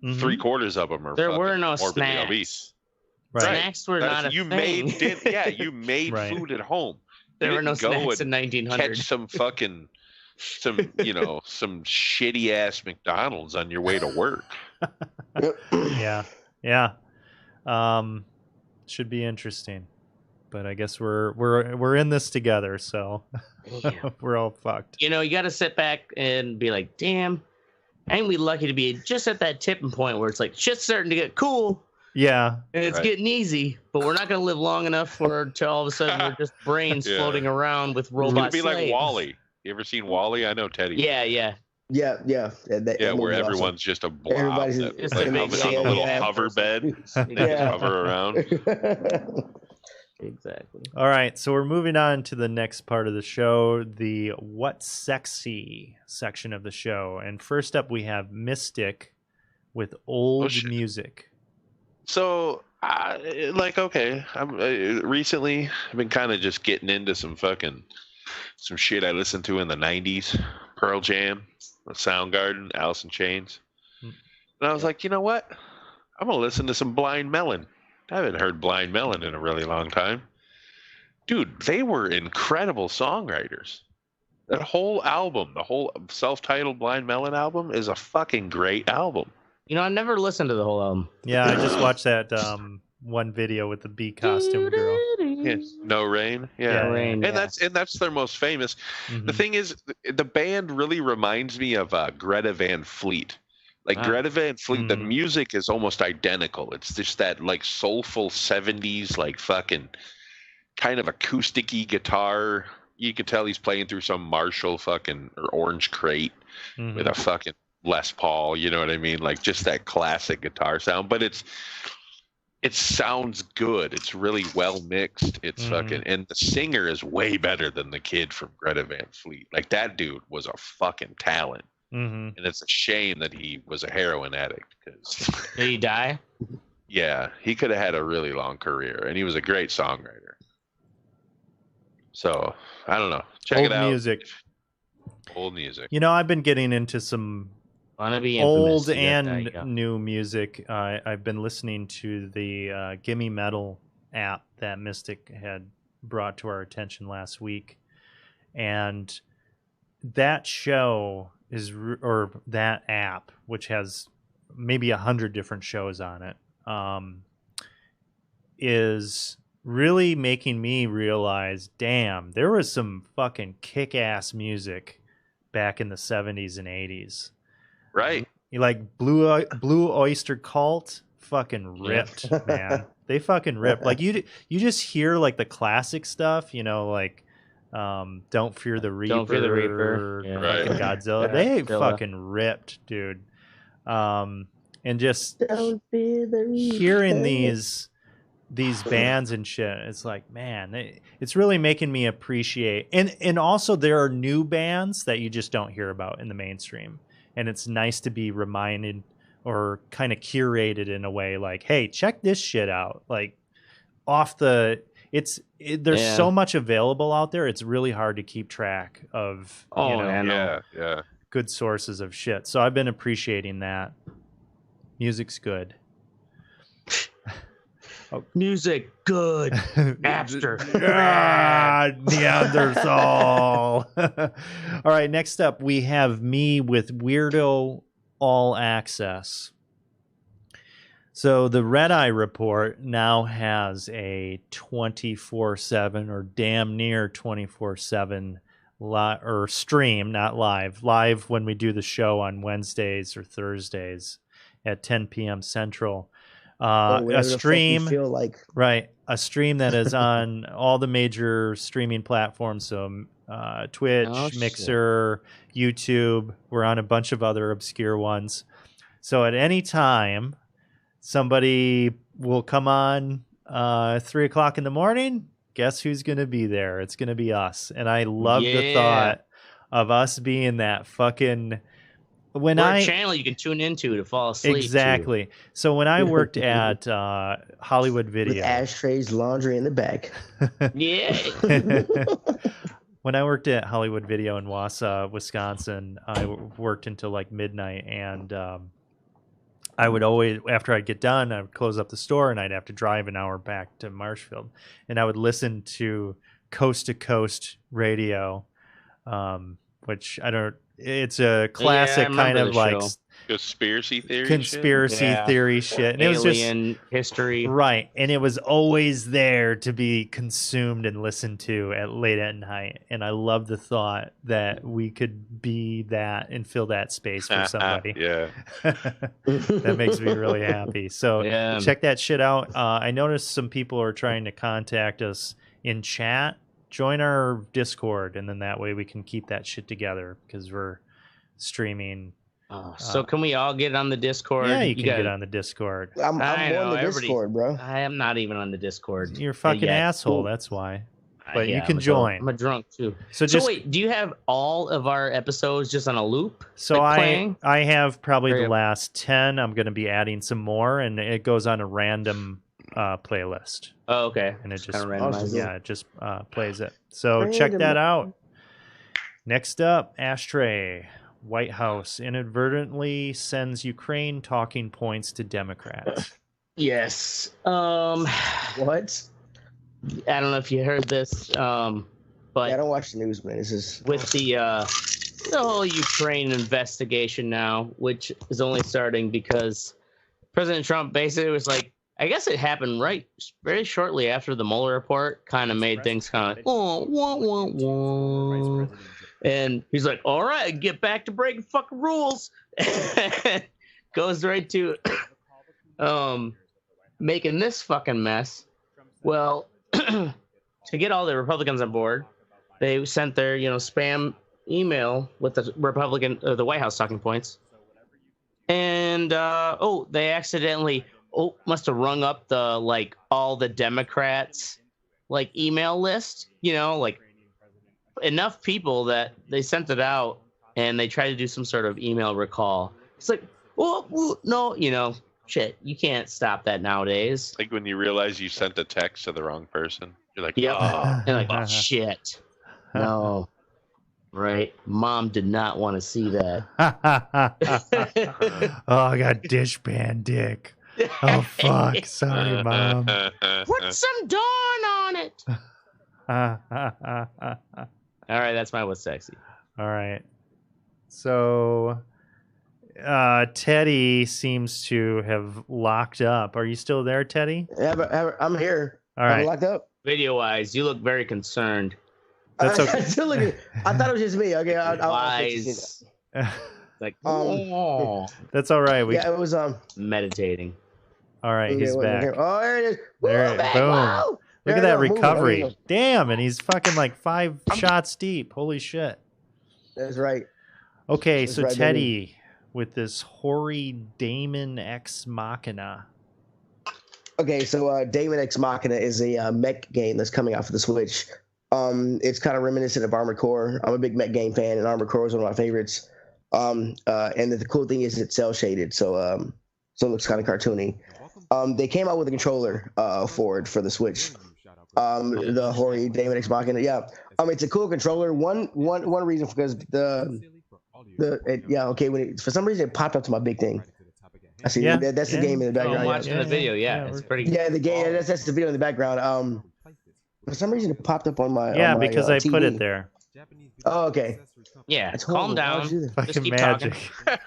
Speaker 1: 3/4 of them are.
Speaker 2: There were no
Speaker 1: morbidly
Speaker 2: snacks.
Speaker 1: Obese.
Speaker 2: Right. Snacks were not a thing.
Speaker 1: You made food at home.
Speaker 2: There were no snacks in 1900.
Speaker 1: Catch some shitty ass McDonald's on your way to work.
Speaker 3: Yeah. Should be interesting. But I guess we're in this together, so we're all fucked.
Speaker 2: You know, you got to sit back and be like, damn, ain't we lucky to be just at that tipping point where it's like shit's starting to get cool.
Speaker 3: Yeah.
Speaker 2: And it's getting easy, but we're not going to live long enough to all of a sudden we're just brains floating around with robots.
Speaker 1: It's going to be like WALL-E. You ever seen WALL-E? I know Teddy.
Speaker 2: Yeah.
Speaker 1: Where everyone's just a blob.
Speaker 2: Everybody's
Speaker 1: just a little hover bed. Hover around.
Speaker 2: Exactly.
Speaker 3: All right, so we're moving on to the next part of the show, the What's Sexy section of the show. And first up, we have Mystic with Old Music.
Speaker 1: So, recently I've been kind of just getting into some shit I listened to in the 90s. Pearl Jam, Soundgarden, Alice in Chains. And I was like, you know what? I'm going to listen to some Blind Melon. I haven't heard Blind Melon in a really long time. Dude, they were incredible songwriters. That whole album, the whole self-titled Blind Melon album, is a fucking great album.
Speaker 2: You know, I never listened to the whole album.
Speaker 3: Yeah, I just watched that one video with the bee costume girl.
Speaker 1: Yes. No Rain. Yeah.
Speaker 2: No Rain,
Speaker 1: and that's their most famous. The thing is, the band really reminds me of Greta Van Fleet. Like Greta Van Fleet, the music is almost identical. It's just that like soulful 70s, like fucking kind of acousticy guitar. You could tell he's playing through some Marshall fucking or Orange Crate with a fucking Les Paul. You know what I mean? Like just that classic guitar sound. But it sounds good. It's really well mixed. It's fucking, and the singer is way better than the kid from Greta Van Fleet. Like that dude was a fucking talent. And it's a shame that he was a heroin addict. Cause
Speaker 2: did he die?
Speaker 1: Yeah, he could have had a really long career, and he was a great songwriter. So I don't know. Check
Speaker 3: Old
Speaker 1: it out.
Speaker 3: Music.
Speaker 1: Old music.
Speaker 3: You know, I've been getting into some old and new music. I've been listening to the Gimme Metal app that Mystic had brought to our attention last week, and that show or that app, which has maybe 100 different shows on it, is really making me realize, damn, there was some fucking kick-ass music back in the 70s and 80s.
Speaker 1: Right.
Speaker 3: You like Blue Oyster Cult, fucking ripped, man. They fucking ripped. Like you just hear like the classic stuff, you know, like Don't Fear the Reaper,
Speaker 2: Right.
Speaker 3: Godzilla. They fucking ripped, dude. And just hearing these bands and shit, it's like, man, it's really making me appreciate. And also there are new bands that you just don't hear about in the mainstream, and it's nice to be reminded or kind of curated in a way, like, hey, check this shit out. Like there's so much available out there. It's really hard to keep track of good sources of shit. So I've been appreciating that. Music's good.
Speaker 2: Music good. Napster.
Speaker 3: Neanderthal. All right, next up we have me with Weirdo All Access. So the Red Eye Report now has a 24/7 or damn near 24/7 or stream, not live when we do the show on Wednesdays or Thursdays at 10 p.m. Central. A stream, a stream that is on all the major streaming platforms. So Twitch, Mixer, YouTube. We're on a bunch of other obscure ones. So at any time, somebody will come on 3 o'clock in the morning. Guess who's going to be there? It's going to be us. And I love the thought of us being that fucking... We're a channel
Speaker 2: you can tune into to fall asleep.
Speaker 3: Exactly. So when I worked at Hollywood Video,
Speaker 4: with ashtrays, laundry in the back.
Speaker 3: When I worked at Hollywood Video in Wausau, Wisconsin, I worked until like midnight, and I would always, after I'd get done, I would close up the store, and I'd have to drive an hour back to Marshfield, and I would listen to Coast to Coast Radio, which I don't. It's a classic kind of like
Speaker 1: conspiracy theory
Speaker 3: shit. And
Speaker 2: Alien
Speaker 3: it was just
Speaker 2: history.
Speaker 3: Right. And it was always there to be consumed and listened to late at night. And I love the thought that we could be that and fill that space for somebody. That makes me really happy. So check that shit out. I noticed some people are trying to contact us in chat. Join our Discord, and then that way we can keep that shit together because we're streaming.
Speaker 2: So can we all get on the Discord?
Speaker 3: Yeah, you can get on the Discord.
Speaker 4: I'm on the Discord, bro.
Speaker 2: I am not even on the Discord.
Speaker 3: You're a fucking asshole, that's why. But you can join.
Speaker 2: I'm a drunk too.
Speaker 3: So
Speaker 2: wait, do you have all of our episodes just on a loop?
Speaker 3: So I have probably the last 10. I'm going to be adding some more, and it goes on a random playlist.
Speaker 2: Oh, okay.
Speaker 3: And it just plays it. So check that out. Next up, Ashtray. White House inadvertently sends Ukraine talking points to Democrats.
Speaker 2: Yes.
Speaker 4: What?
Speaker 2: I don't know if you heard this, but
Speaker 4: I don't watch the news, man. This is
Speaker 2: with the whole Ukraine investigation now, which is only starting because President Trump basically was like, I guess it happened very shortly after the Mueller report kind of made things kind of and he's like, all right, get back to breaking fucking rules. goes right to making this fucking mess. Well, to get all the Republicans on board, they sent their spam email with the the White House talking points, and they accidentally must have rung up the all the Democrats email list, enough people that they sent it out and they tried to do some sort of email recall. It's like, well no, shit, you can't stop that nowadays.
Speaker 1: Like when you realize you sent a text to the wrong person, you're like,
Speaker 2: yep.
Speaker 1: oh,
Speaker 2: and oh shit, no, right? Mom did not want to see that.
Speaker 3: Oh, I got dishpan dick. Oh fuck, sorry, Mom.
Speaker 2: Put some Dawn on it. All right, that's my what's sexy.
Speaker 3: All right, so Teddy seems to have locked up. Are you still there, Teddy?
Speaker 4: I'm here.
Speaker 3: All right.
Speaker 4: I'm locked up.
Speaker 2: Video wise, you look very concerned.
Speaker 3: That's okay.
Speaker 4: I thought it was just me. Okay,
Speaker 2: Wise. Like,
Speaker 3: that's all right.
Speaker 4: It was
Speaker 2: meditating.
Speaker 3: All right, he's back.
Speaker 4: Oh, there it is.
Speaker 3: There,
Speaker 4: back.
Speaker 3: boom.
Speaker 4: Wow.
Speaker 3: Look at that recovery. Damn, and he's fucking like 5 shots deep. Holy shit.
Speaker 4: That's right.
Speaker 3: Okay, so right, Teddy, baby, with this hoary Daemon Ex Machina.
Speaker 4: Okay, so Daemon Ex Machina is a mech game that's coming out for the Switch. It's kind of reminiscent of Armored Core. I'm a big mech game fan, and Armored Core is one of my favorites. And the cool thing is it's cell shaded, so it looks kind of cartoony. They came out with a controller for the Switch. The hoary Daemon Ex Machina. Yeah. It's a cool controller. One reason because for some reason it popped up to my big thing. I see. Yeah, that's the game in the background.
Speaker 2: I'm watching the video. Yeah, it's pretty.
Speaker 4: Yeah, the game. That's the video in the background. For some reason it popped up on my.
Speaker 3: Yeah,
Speaker 4: on my,
Speaker 3: because I
Speaker 4: TV.
Speaker 3: put it there.
Speaker 4: Oh, okay.
Speaker 2: Yeah, calm down.
Speaker 3: Fucking magic.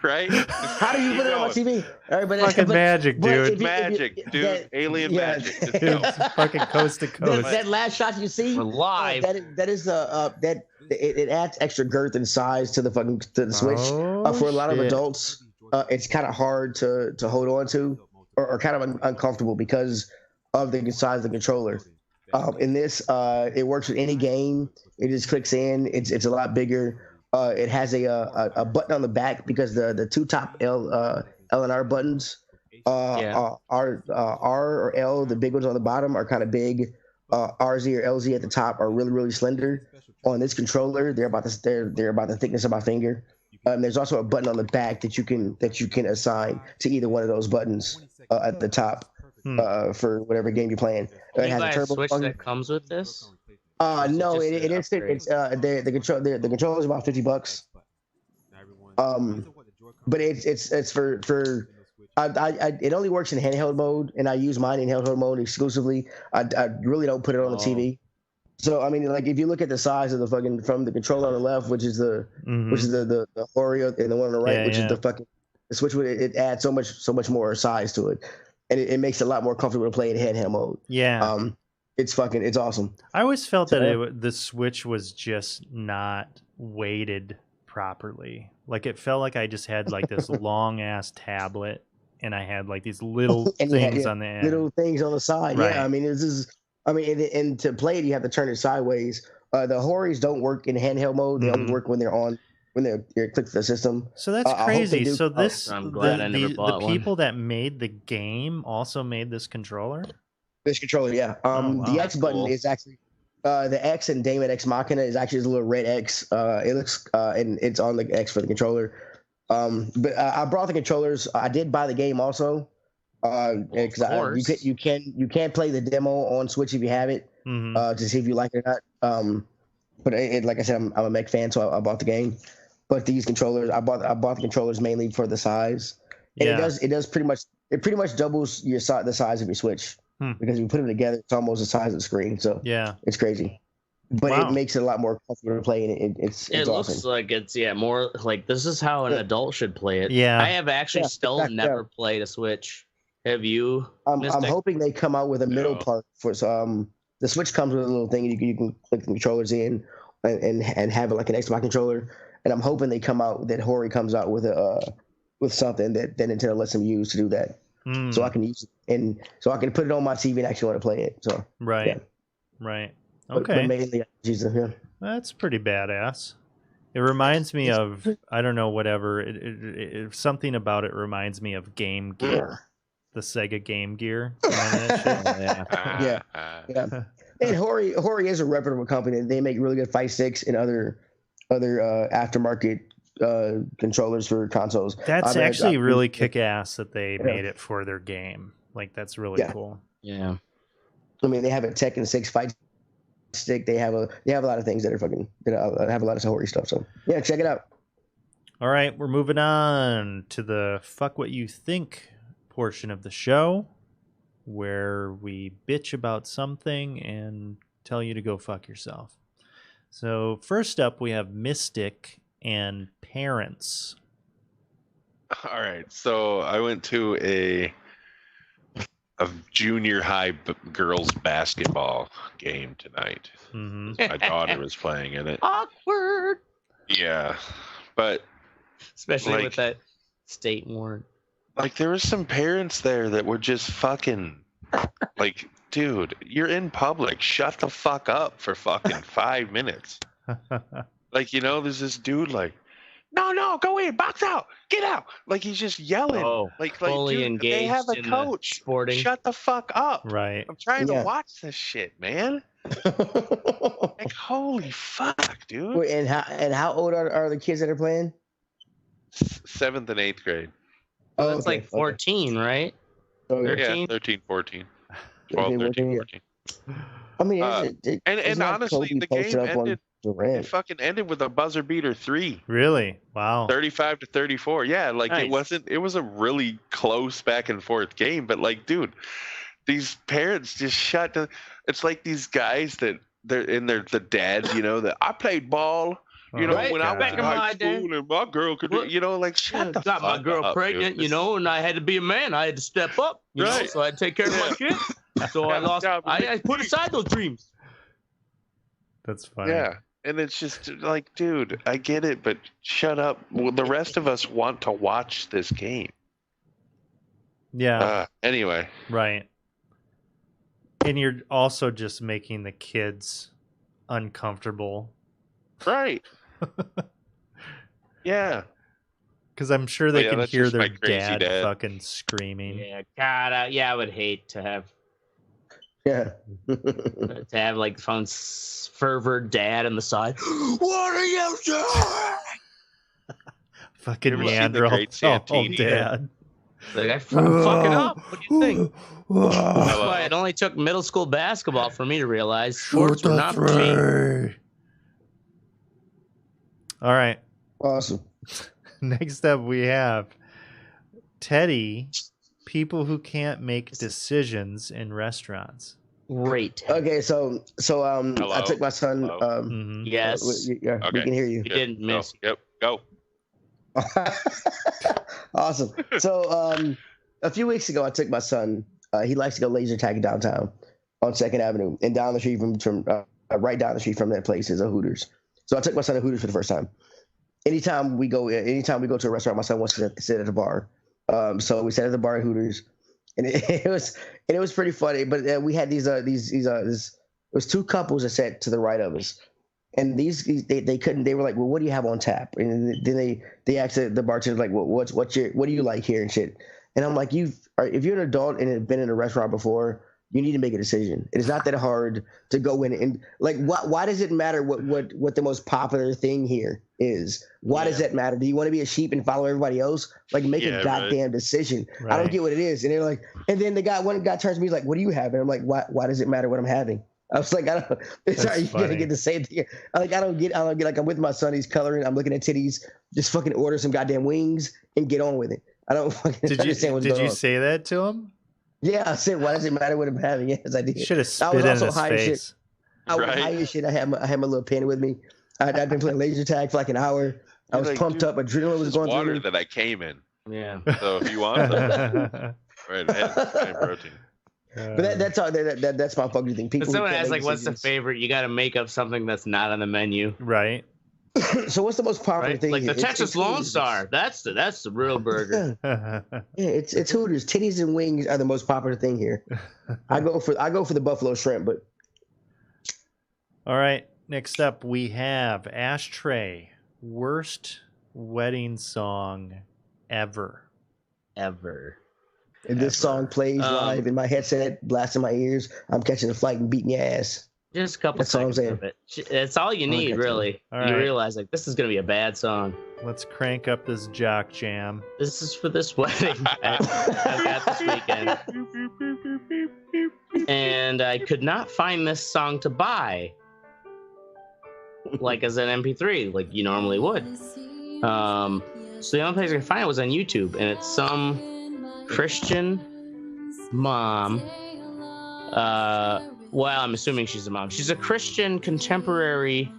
Speaker 1: Right?
Speaker 4: How do you put it on my TV? All right,
Speaker 3: fucking magic, dude.
Speaker 1: Magic, dude. Alien magic.
Speaker 3: It's fucking coast to coast.
Speaker 4: That last shot you see,
Speaker 2: we're live.
Speaker 4: That is it adds extra girth and size to the Switch. For a lot of adults, it's kind of hard to hold on to, or kind of uncomfortable because of the size of the controller. In this, it works with any game. It just clicks in. It's a lot bigger. It has a button on the back because the two top L and R buttons are R or L. The big ones on the bottom are kind of big. RZ or LZ at the top are really, really slender. On this controller, they're about the thickness of my finger. There's also a button on the back that you can assign to either one of those buttons at the top for whatever game you're playing.
Speaker 2: It has a turbo Switch that comes with this.
Speaker 4: No, it is. It's the controller is about $50. But it's for it only works in handheld mode, and I use mine in handheld mode exclusively. I really don't put it on the TV. So I mean, like if you look at the size of the fucking from the controller on the left, which is the Oreo, and the one on the right, which is the Switch, it adds so much more size to it, and it makes it a lot more comfortable to play in handheld mode.
Speaker 3: Yeah.
Speaker 4: It's awesome.
Speaker 3: I always felt that the Switch was just not weighted properly. Like it felt like I just had like this long ass tablet, and I had like these little things on the end.
Speaker 4: Little things on the side. Right. Yeah, I mean and to play it, you have to turn it sideways. The Hories don't work in handheld mode. They only work when they're clicked the system.
Speaker 3: So that's crazy. So I'm glad I never bought the people that made the game also made this controller.
Speaker 4: This controller, yeah. The X button is actually the X in Daemon Ex Machina is actually a little red X. It looks and it's on the X for the controller. But I brought the controllers. I did buy the game also because you can play the demo on Switch if you have it to see if you like it or not. But like I said, I'm a mech fan, so I bought the game. But these controllers, I bought the controllers mainly for the size. And it does pretty much doubles the size of your Switch. Because if you put them together, it's almost the size of the screen. So it's crazy. But it makes it a lot more comfortable to play, and it's
Speaker 2: it
Speaker 4: awesome.
Speaker 2: Looks like it's more like this is how an adult should play it.
Speaker 3: Yeah,
Speaker 2: I have actually still never played a Switch. Have you?
Speaker 4: I'm hoping they come out with a middle part for some. The Switch comes with a little thing you can click the controllers in and have it like an Xbox controller. And I'm hoping they come out that Hori comes out with a with something that Nintendo lets them use to do that. So I can use it, and so I can put it on my TV and actually want to play it. So
Speaker 3: right. Okay,
Speaker 4: but mainly yeah.
Speaker 3: That's pretty badass. It reminds me of, I don't know, whatever. It something about it reminds me of Game Gear, the Sega Game Gear.
Speaker 4: Yeah. And Hori is a reputable company. They make really good fight sticks and other aftermarket controllers for consoles.
Speaker 3: That's actually really kick-ass that they made it for their game. Like, that's really cool.
Speaker 2: Yeah.
Speaker 4: I mean, they have a Tekken 6 fight stick. They have a lot of things that are fucking, have a lot of Hori stuff. So yeah, check it out.
Speaker 3: All right, we're moving on to the fuck what you think portion of the show, where we bitch about something and tell you to go fuck yourself. So first up, we have Mystic and Parents.
Speaker 1: All right, so I went to a junior high girls basketball game tonight. My daughter was playing in it.
Speaker 2: Awkward.
Speaker 1: Yeah, but
Speaker 2: especially with that state warrant.
Speaker 1: Like, there was some parents there that were just fucking like, dude, you're in public. Shut the fuck up for fucking 5 minutes. Like, there's this dude like, no, go in, box out, get out. Like, he's just yelling. Like
Speaker 2: fully
Speaker 1: dude,
Speaker 2: engaged.
Speaker 1: They have a coach.
Speaker 2: Sporting.
Speaker 1: Shut the fuck up.
Speaker 3: Right.
Speaker 1: I'm trying to watch this shit, man. Like, holy fuck, dude.
Speaker 4: Wait, and how old are the kids that are playing?
Speaker 1: 7th and 8th grade.
Speaker 2: Oh, that's like 14, right?
Speaker 4: Oh, yeah.
Speaker 1: 13? Yeah, 13, 14. 12, 13, 14.
Speaker 4: I mean,
Speaker 1: and honestly, the game ended. It fucking ended with a buzzer beater 3.
Speaker 3: Really? Wow.
Speaker 1: 35-34. Yeah, like
Speaker 2: nice.
Speaker 1: It was a really close back and forth game, but like, dude, these parents just it's like these guys that the dads, that I played ball. When I was in high school and my girl could, like, shut the fuck up.
Speaker 2: Got my girl pregnant, dude. And I had to be a man. I had to step up, so I had to take care of my kids. So I put aside those dreams.
Speaker 3: That's funny.
Speaker 1: Yeah. And it's just like, dude, I get it, but shut up. Well, the rest of us want to watch this game.
Speaker 3: Yeah.
Speaker 1: Anyway.
Speaker 3: Right. And you're also just making the kids uncomfortable.
Speaker 1: Right. Yeah.
Speaker 3: Because I'm sure they can hear their dad fucking screaming.
Speaker 2: Yeah, God, I would hate to have.
Speaker 4: Yeah.
Speaker 2: To have like phone fervor dad on the side. What are you doing?
Speaker 3: Fucking Neanderthal dad.
Speaker 2: Like, I'm fucking up. What do you think? That's why it only took middle school basketball for me to realize sports were not for me.
Speaker 3: All right.
Speaker 4: Awesome.
Speaker 3: Next up, we have Teddy. People who can't make decisions in restaurants.
Speaker 2: Great.
Speaker 4: Okay, so I took my son.
Speaker 2: Yes.
Speaker 4: We can hear you.
Speaker 2: You didn't miss.
Speaker 1: Yep. Go.
Speaker 4: Awesome. So a few weeks ago, I took my son. He likes to go laser tag downtown on 2nd Avenue, and down the street from right down the street from that place is a Hooters. So I took my son to Hooters for the first time. Anytime we go to a restaurant, my son wants to sit at a bar. So we sat at the bar at Hooters, and it was pretty funny. But we had these it was 2 couples that sat to the right of us, and they couldn't. They were like, "Well, what do you have on tap?" And then they asked the bartender, like, "Well, what do you like here and shit?" And I'm like, if you're an adult and have been in a restaurant before, you need to make a decision. It is not that hard to go in and like, why does it matter what the most popular thing here is? Why does that matter? Do you want to be a sheep and follow everybody else? Like, make a goddamn decision. Right. I don't get what it is. And they're like, and then one guy turns to me, he's like, "What do you have?" And I'm like, why does it matter what I'm having? I was like, I don't. It's all right, you're gonna get the same thing. I don't get. Like, I'm with my son. He's coloring. I'm looking at titties. Just fucking order some goddamn wings and get on with it. I don't fucking understand what's going on.
Speaker 3: Did you say that to him?
Speaker 4: Yeah, I said, "Why does it matter what I'm having?" Yes, I did.
Speaker 3: Should have spit in his face.
Speaker 4: I was high as shit. I had my little pen with me. I'd been playing laser tag for like an hour. I was pumped up. Adrenaline was going through me.
Speaker 1: Water that I came in.
Speaker 2: Yeah.
Speaker 1: So if you want some, right ahead, protein.
Speaker 4: But that's my fucking thing. People.
Speaker 2: But someone asks, like, what's the favorite? You got to make up something that's not on the menu.
Speaker 3: Right.
Speaker 4: So what's the most popular thing?
Speaker 2: Like
Speaker 4: here?
Speaker 2: the Texas Lone Star. That's the real burger.
Speaker 4: Yeah, it's Hooters. Titties and wings are the most popular thing here. I go for the buffalo shrimp, but
Speaker 3: all right. Next up, we have Ashtray. Worst wedding song ever.
Speaker 4: If this song plays live in my headset, blasting my ears, I'm catching a flight and beating your ass.
Speaker 2: Just a couple seconds of it. It's all you need, really.
Speaker 3: All
Speaker 2: you
Speaker 3: right.
Speaker 2: realize, like, this is going to be a bad song.
Speaker 3: Let's crank up this jock jam.
Speaker 2: This is for this wedding I've got this weekend. And I could not find this song to buy, like as an MP3, like you normally would. So the only place I could find it was on YouTube, and it's some Christian mom. Well, I'm assuming she's a mom. She's a Christian contemporary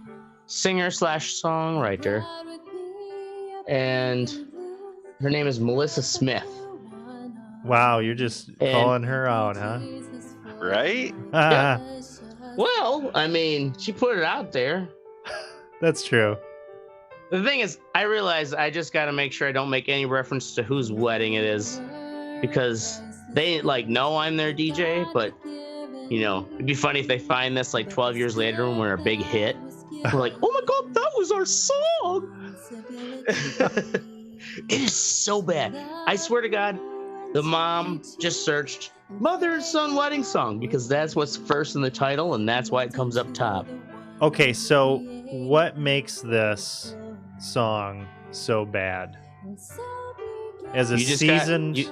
Speaker 2: singer/songwriter, and her name is Melissa Smith.
Speaker 3: Wow, you're just calling her out, huh?
Speaker 1: Right?
Speaker 2: Yeah. Well, I mean, she put it out there.
Speaker 3: That's true.
Speaker 2: The thing is, I realize I just got to make sure I don't make any reference to whose wedding it is, because they know I'm their DJ, but it'd be funny if they find this 12 years later when we're a big hit. We're like, oh my God, that was our song. It is so bad. I swear to God, the mom just searched mother and son wedding song because that's what's first in the title and that's why it comes up top.
Speaker 3: Okay, so what makes this song so bad? As a seasoned...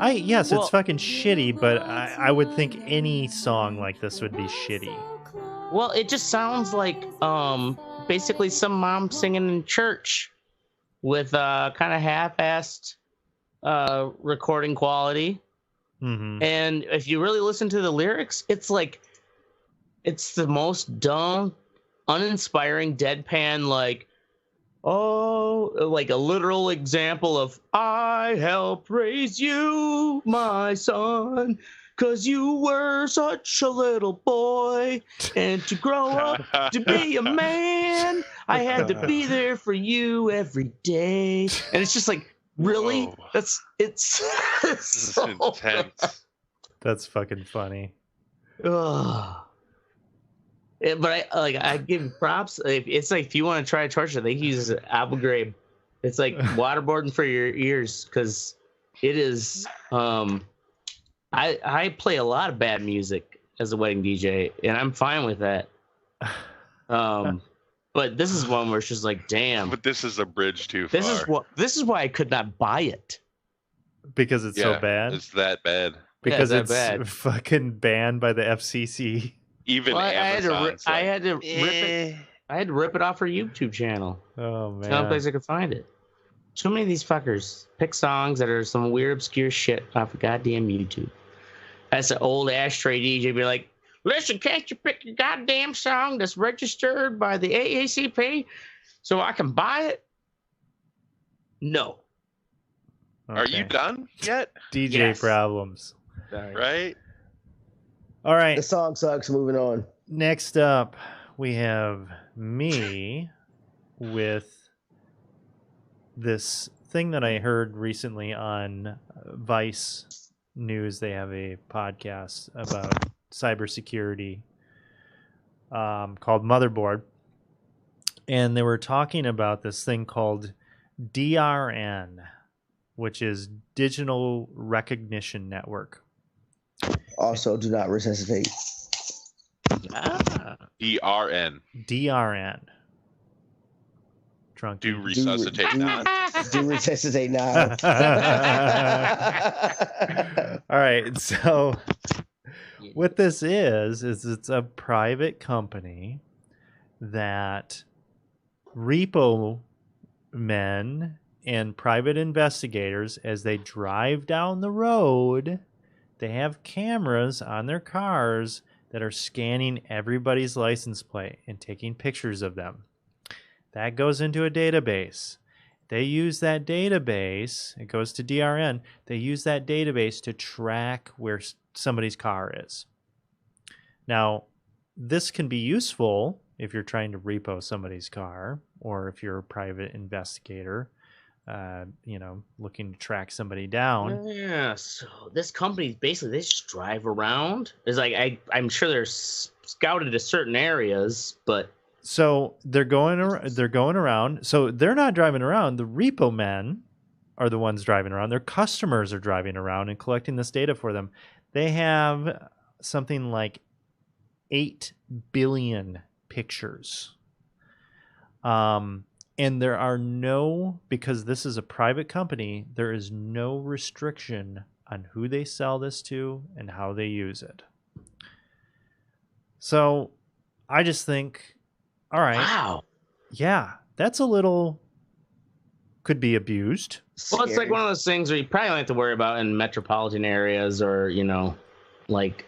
Speaker 3: Yes, it's fucking shitty, but I would think any song like this would be shitty.
Speaker 2: Well, it just sounds like basically some mom singing in church with kind of half-assed recording quality.
Speaker 3: Mm-hmm.
Speaker 2: And if you really listen to the lyrics, it's the most dumb, uninspiring, deadpan, like a literal example of I helped raise you, my son, 'cause you were such a little boy, and to grow up to be a man, I had to be there for you every day. And it's just really? Whoa. It's so
Speaker 1: intense.
Speaker 3: That's fucking funny.
Speaker 2: Ugh. But I give you props. If you want to try to torture, they use Abu Ghraib. It's like waterboarding for your ears because it is. I play a lot of bad music as a wedding DJ, and I'm fine with that. But this is one where it's just damn.
Speaker 1: But this is a bridge too far.
Speaker 2: This is why I could not buy it.
Speaker 3: Because it's so bad.
Speaker 1: It's that bad.
Speaker 3: Because it's fucking banned by the FCC.
Speaker 1: Even Amazon.
Speaker 2: I had to rip it. I had to rip it off her YouTube channel.
Speaker 3: Oh man!
Speaker 2: It's the only place I could find it. Too many of these fuckers pick songs that are some weird, obscure shit off of goddamn YouTube. That's an old Ashtray DJ be like, "Listen, can't you pick a goddamn song that's registered by the AACP so I can buy it?" No.
Speaker 3: Okay.
Speaker 1: Are you done yet?
Speaker 3: DJ problems.
Speaker 1: Right.
Speaker 3: All right.
Speaker 4: The song sucks. Moving on.
Speaker 3: Next up, we have me with this thing that I heard recently on Vice News. They have a podcast about cybersecurity called Motherboard. And they were talking about this thing called DRN, which is Digital Recognition Network.
Speaker 4: Also, do not resuscitate.
Speaker 1: DRN.
Speaker 3: DRN. Drunk.
Speaker 1: Do resuscitate not.
Speaker 4: Do resuscitate now.
Speaker 3: All right. So what this is it's a private company that repo men and private investigators, as they drive down the road, they have cameras on their cars that are scanning everybody's license plate and taking pictures of them. That goes into a database. They use that database, it goes to DRN, they use that database to track where somebody's car is. Now, this can be useful if you're trying to repo somebody's car, or if you're a private investigator, looking to track somebody down.
Speaker 2: Yeah, so this company basically they just drive around. It's like I'm sure they're scouted to certain areas, but
Speaker 3: so they're going around. So they're not driving around. The repo men are the ones driving around. Their customers are driving around and collecting this data for them. They have something like 8 billion pictures. And there are because this is a private company, there is no restriction on who they sell this to and how they use it. So I just think, all right.
Speaker 2: Wow.
Speaker 3: Yeah, that's could be abused.
Speaker 2: Well, it's like one of those things where you probably don't have to worry about in metropolitan areas or, like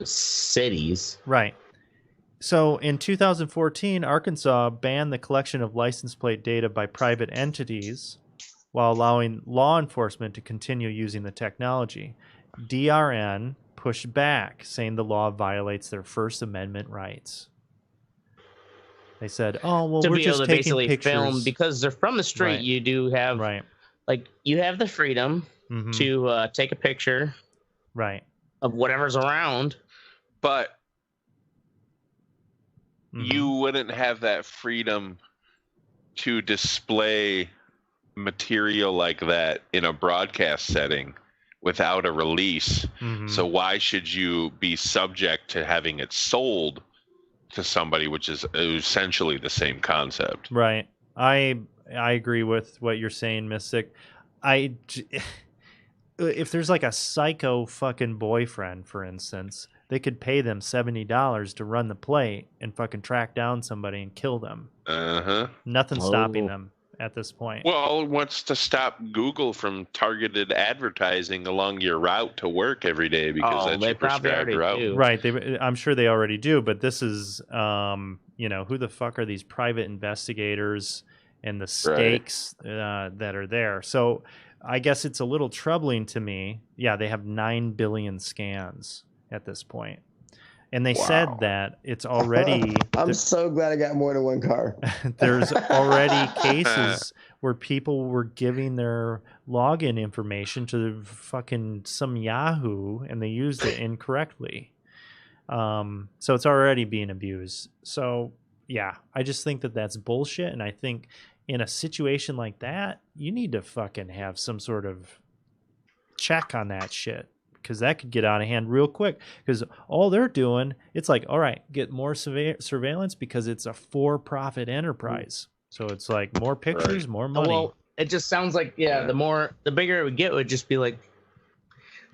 Speaker 2: cities.
Speaker 3: Right. So in 2014, Arkansas banned the collection of license plate data by private entities while allowing law enforcement to continue using the technology. DRN pushed back, saying the law violates their First Amendment rights. They said, "Oh, well, we're just taking pictures."
Speaker 2: Film, because they're from the street. Right. You do have, you have the freedom to take a picture, of whatever's around,
Speaker 1: but you wouldn't have that freedom to display material like that in a broadcast setting without a release. So why should you be subject to having it sold to somebody, which is essentially the same concept?
Speaker 3: Right. I agree with what you're saying, Mystic. If there's like a psycho fucking boyfriend, for instance, they could pay them $70 to run the plate and fucking track down somebody and kill them. Nothing's stopping them at this point.
Speaker 1: Well, what's to stop Google from targeted advertising along your route to work every day, because that's your prescribed route?
Speaker 3: Right. I'm sure they already do, but this is, who the fuck are these private investigators and the stakes that are there? So I guess it's a little troubling to me. Yeah, they have 9 billion scans at this point. And they said that it's already...
Speaker 4: I'm so glad I got more than one car.
Speaker 3: There's already cases where people were giving their login information to fucking some Yahoo, and they used it incorrectly. So it's already being abused. So, yeah, I just think that that's bullshit. And I think in a situation like that, you need to fucking have some sort of check on that shit, because that could get out of hand real quick. Because all they're doing, it's like, all right, get more surveillance because it's a for-profit enterprise. So it's like more pictures, more money.
Speaker 2: Well, it just sounds like, the bigger it would get, would just be like,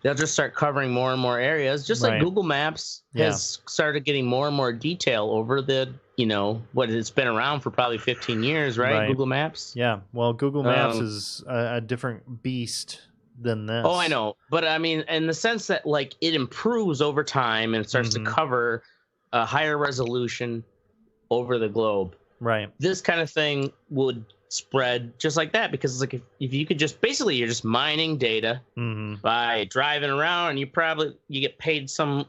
Speaker 2: they'll just start covering more and more areas, just like Google Maps has started getting more and more detail over the, what it's been around for probably 15 years, right? Google Maps.
Speaker 3: Yeah. Well, Google Maps is a different beast than this.
Speaker 2: Oh, I know. But I mean, in the sense that like it improves over time and it starts to cover a higher resolution over the globe.
Speaker 3: Right.
Speaker 2: This kind of thing would spread just like that, because it's like if you could just basically you're just mining data by driving around, and you get paid some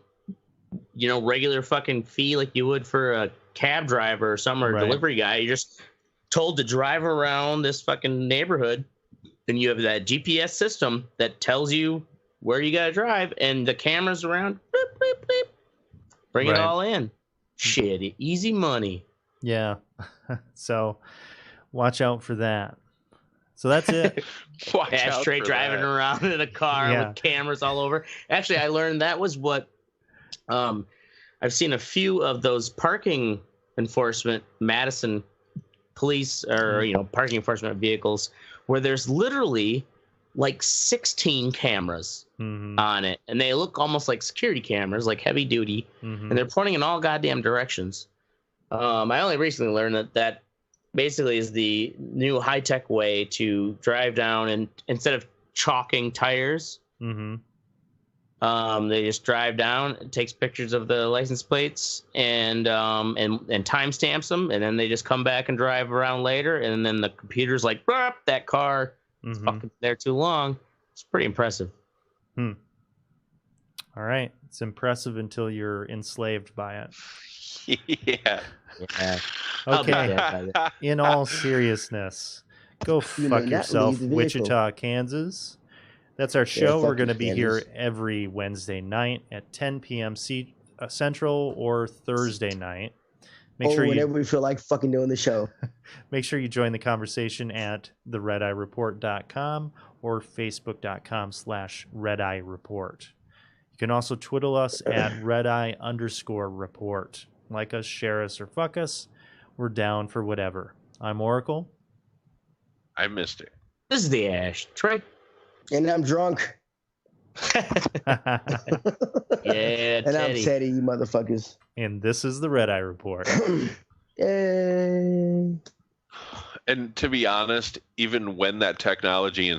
Speaker 2: regular fucking fee like you would for a cab driver or some or delivery guy. You're just told to drive around this fucking neighborhood. Then you have that GPS system that tells you where you gotta drive, and the cameras around, beep, beep, beep, bring it all in. Shit, easy money.
Speaker 3: Yeah. So watch out for that. So that's it.
Speaker 2: Straight driving around in a car with cameras all over. Actually, I learned that was what I've seen a few of those parking enforcement Madison police or parking enforcement vehicles where there's literally like 16 cameras on it, and they look almost like security cameras, like heavy duty, and they're pointing in all goddamn directions. I only recently learned that basically is the new high-tech way to drive down, and instead of chalking tires, they just drive down, it takes pictures of the license plates and timestamps them, and then they just come back and drive around later, and then the computer's like, that car is fucking there too long. It's pretty impressive.
Speaker 3: All right. It's impressive until you're enslaved by it.
Speaker 1: Yeah.
Speaker 3: Okay. In all seriousness, go fuck yourself, Wichita, Kansas. That's our show. We're going to be here every Wednesday night at 10 p.m. Central or Thursday night.
Speaker 4: Whenever we feel like fucking doing the show.
Speaker 3: Make sure you join the conversation at theredeyereport.com or facebook.com/redeyereport. You can also twiddle us at redeye_report. Like us, share us, or fuck us. We're down for whatever. I'm Oracle.
Speaker 1: I missed it.
Speaker 2: This is the Ash. Trey.
Speaker 4: And I'm drunk.
Speaker 2: Yeah,
Speaker 4: and
Speaker 2: Teddy.
Speaker 4: I'm Teddy, you motherfuckers.
Speaker 3: And this is the Red Eye Report.
Speaker 4: Yay.
Speaker 1: And to be honest, even when that technology